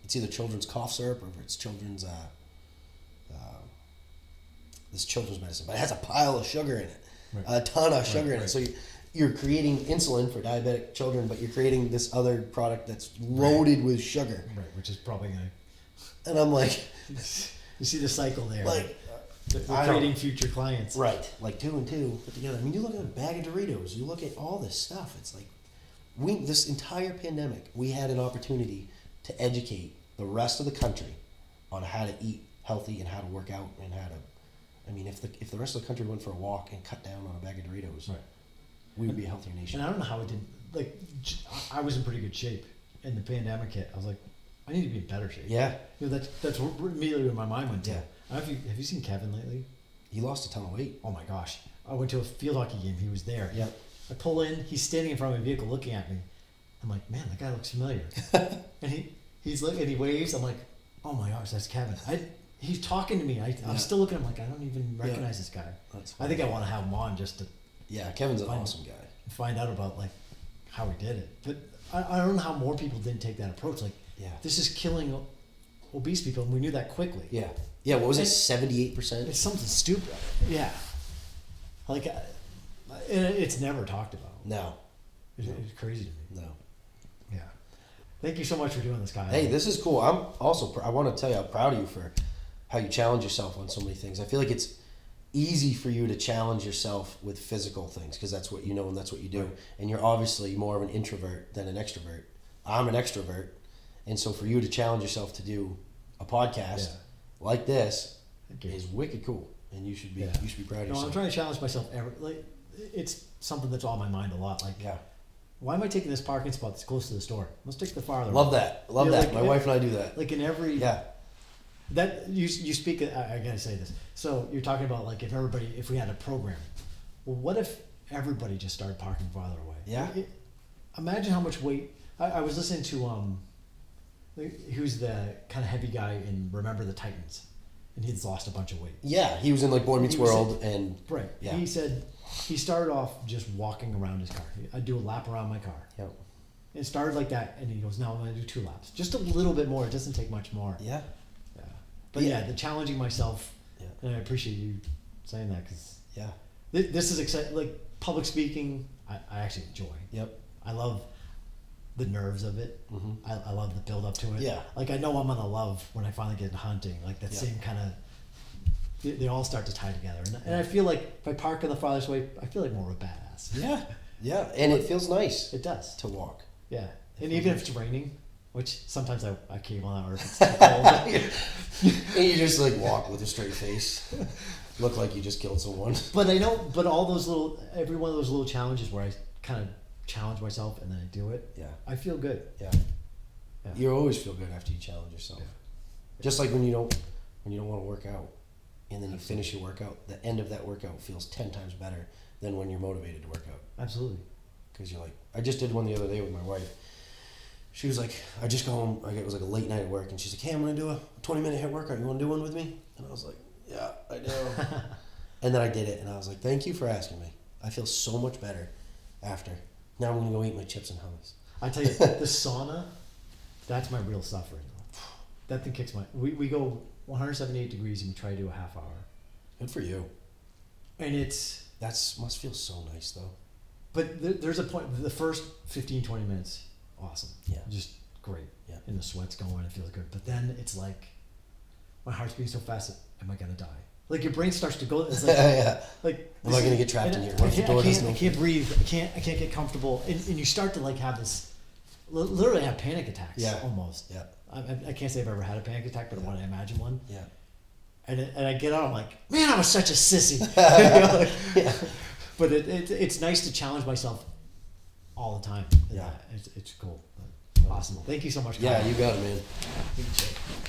it's either children's cough syrup or it's children's this children's medicine, but it has a pile of sugar in it, a ton of sugar in it. So you're creating insulin for diabetic children, but you're creating this other product that's loaded with sugar. Right, which is probably going to... And I'm like... You see the cycle there. Like... They're creating future clients. Right. Like 2 and 2 put together. You look at a bag of Doritos, you look at all this stuff, it's like... This entire pandemic, we had an opportunity to educate the rest of the country on how to eat healthy and how to work out and how to... if the rest of the country went for a walk and cut down on a bag of Doritos... Right. We would be a healthier nation. And I don't know how it didn't, I was in pretty good shape, and the pandemic hit. I was like, I need to be in better shape. Yeah. That's immediately where my mind went to. Yeah. Have you seen Kevin lately? He lost a ton of weight. Oh my gosh. I went to a field hockey game. He was there. Yeah. I pull in, he's standing in front of my vehicle looking at me. I'm like, man, that guy looks familiar. And he's looking, and he waves. I'm like, oh my gosh, that's Kevin. He's talking to me. I'm still looking at him like, I don't even recognize this guy. I think I want to have him on just to... Yeah, Kevin's an awesome guy. Find out about how he did it, but I don't know how more people didn't take that approach. This is killing obese people, and we knew that quickly. Yeah. What was it? 78%. It's something stupid. Yeah. It's never talked about. No. It's crazy to me. No. Yeah. Thank you so much for doing this, guy. Hey, this is cool. I'm also. I want to tell you, I'm proud of you for how you challenge yourself on so many things. I feel like it's easy for you to challenge yourself with physical things because that's what you know and that's what you do. And you're obviously more of an introvert than an extrovert. I'm an extrovert, and so for you to challenge yourself to do a podcast like this is wicked cool, and you should be proud of yourself. I'm trying to challenge myself. It's something that's on my mind a lot. Why am I taking this parking spot that's close to the store? Let's take the farther. Love that. My wife and I do that. In every that you speak. I gotta say this. So you're talking about if we had a program. Well, what if everybody just started parking farther away. Yeah. Imagine how much weight. I was listening to who's the kind of heavy guy in Remember the Titans, and he's lost a bunch of weight. Yeah, he was in like Boy Meets World, and right. Yeah. He said he started off just walking around his car. I'd do a lap around my car. Yep. It started like that, and he goes, "Now I'm going to do 2 laps, just a little bit more. It doesn't take much more." Yeah. Yeah. But yeah, the challenging myself, Yeah. and I appreciate you saying that because Yeah. this is exciting. Like public speaking, I actually enjoy. Yep. I love the nerves of it. Mm-hmm. I love the build up to it. Yeah. Like I know I'm gonna love when I finally get into hunting. Like that same kind of. They all start to tie together, and I feel like if I park in the farthest way, I feel like more of a badass. Yeah. Yeah, and it feels nice It does. to walk. Yeah, and even if it's raining, which sometimes I cave on that, or if it's too cold. And you just like walk with a straight face, look like you just killed someone. But I know, all those every one of those little challenges where I kind of challenge myself and then I do it. Yeah. I feel good. Yeah. Yeah. You always feel good after you challenge yourself. Yeah. Just like when you don't want to work out, and then you finish your workout. The end of that workout feels 10 times better than when you're motivated to work out. Absolutely. Because you're like, I just did one the other day with my wife. She was like, I just got home. It was like a late night at work, and she's like, "Hey, I'm gonna do a 20-minute hit workout. You want to do one with me?" And I was like, "Yeah, I do." And then I did it, and I was like, "Thank you for asking me. I feel so much better after. Now I'm gonna go eat my chips and hummus." I tell you, the sauna, that's my real suffering. That thing kicks my. We go 178 degrees and we try to do a half hour. Good for you. And it's. Must feel so nice though. But there's a point. The first 15, 20 minutes, awesome. Yeah. Just great. Yeah. And the sweat's going. It feels good. But then it's like, my heart's beating so fast. Am I gonna die? Like your brain starts to go. It's like, Yeah. Like. Am I gonna get trapped in here? What if the door doesn't I open? can't breathe. I can't get comfortable. And you start to like have this. Literally have panic attacks. Yeah. Almost. Yeah. I can't say I've ever had a panic attack, but I want to imagine one. Yeah. And I get out, I'm like, man, I was such a sissy. Yeah. But it's nice to challenge myself all the time. Yeah. It's cool. Awesome. Thank you so much. Yeah, Kyle. you got it, man. Thank you.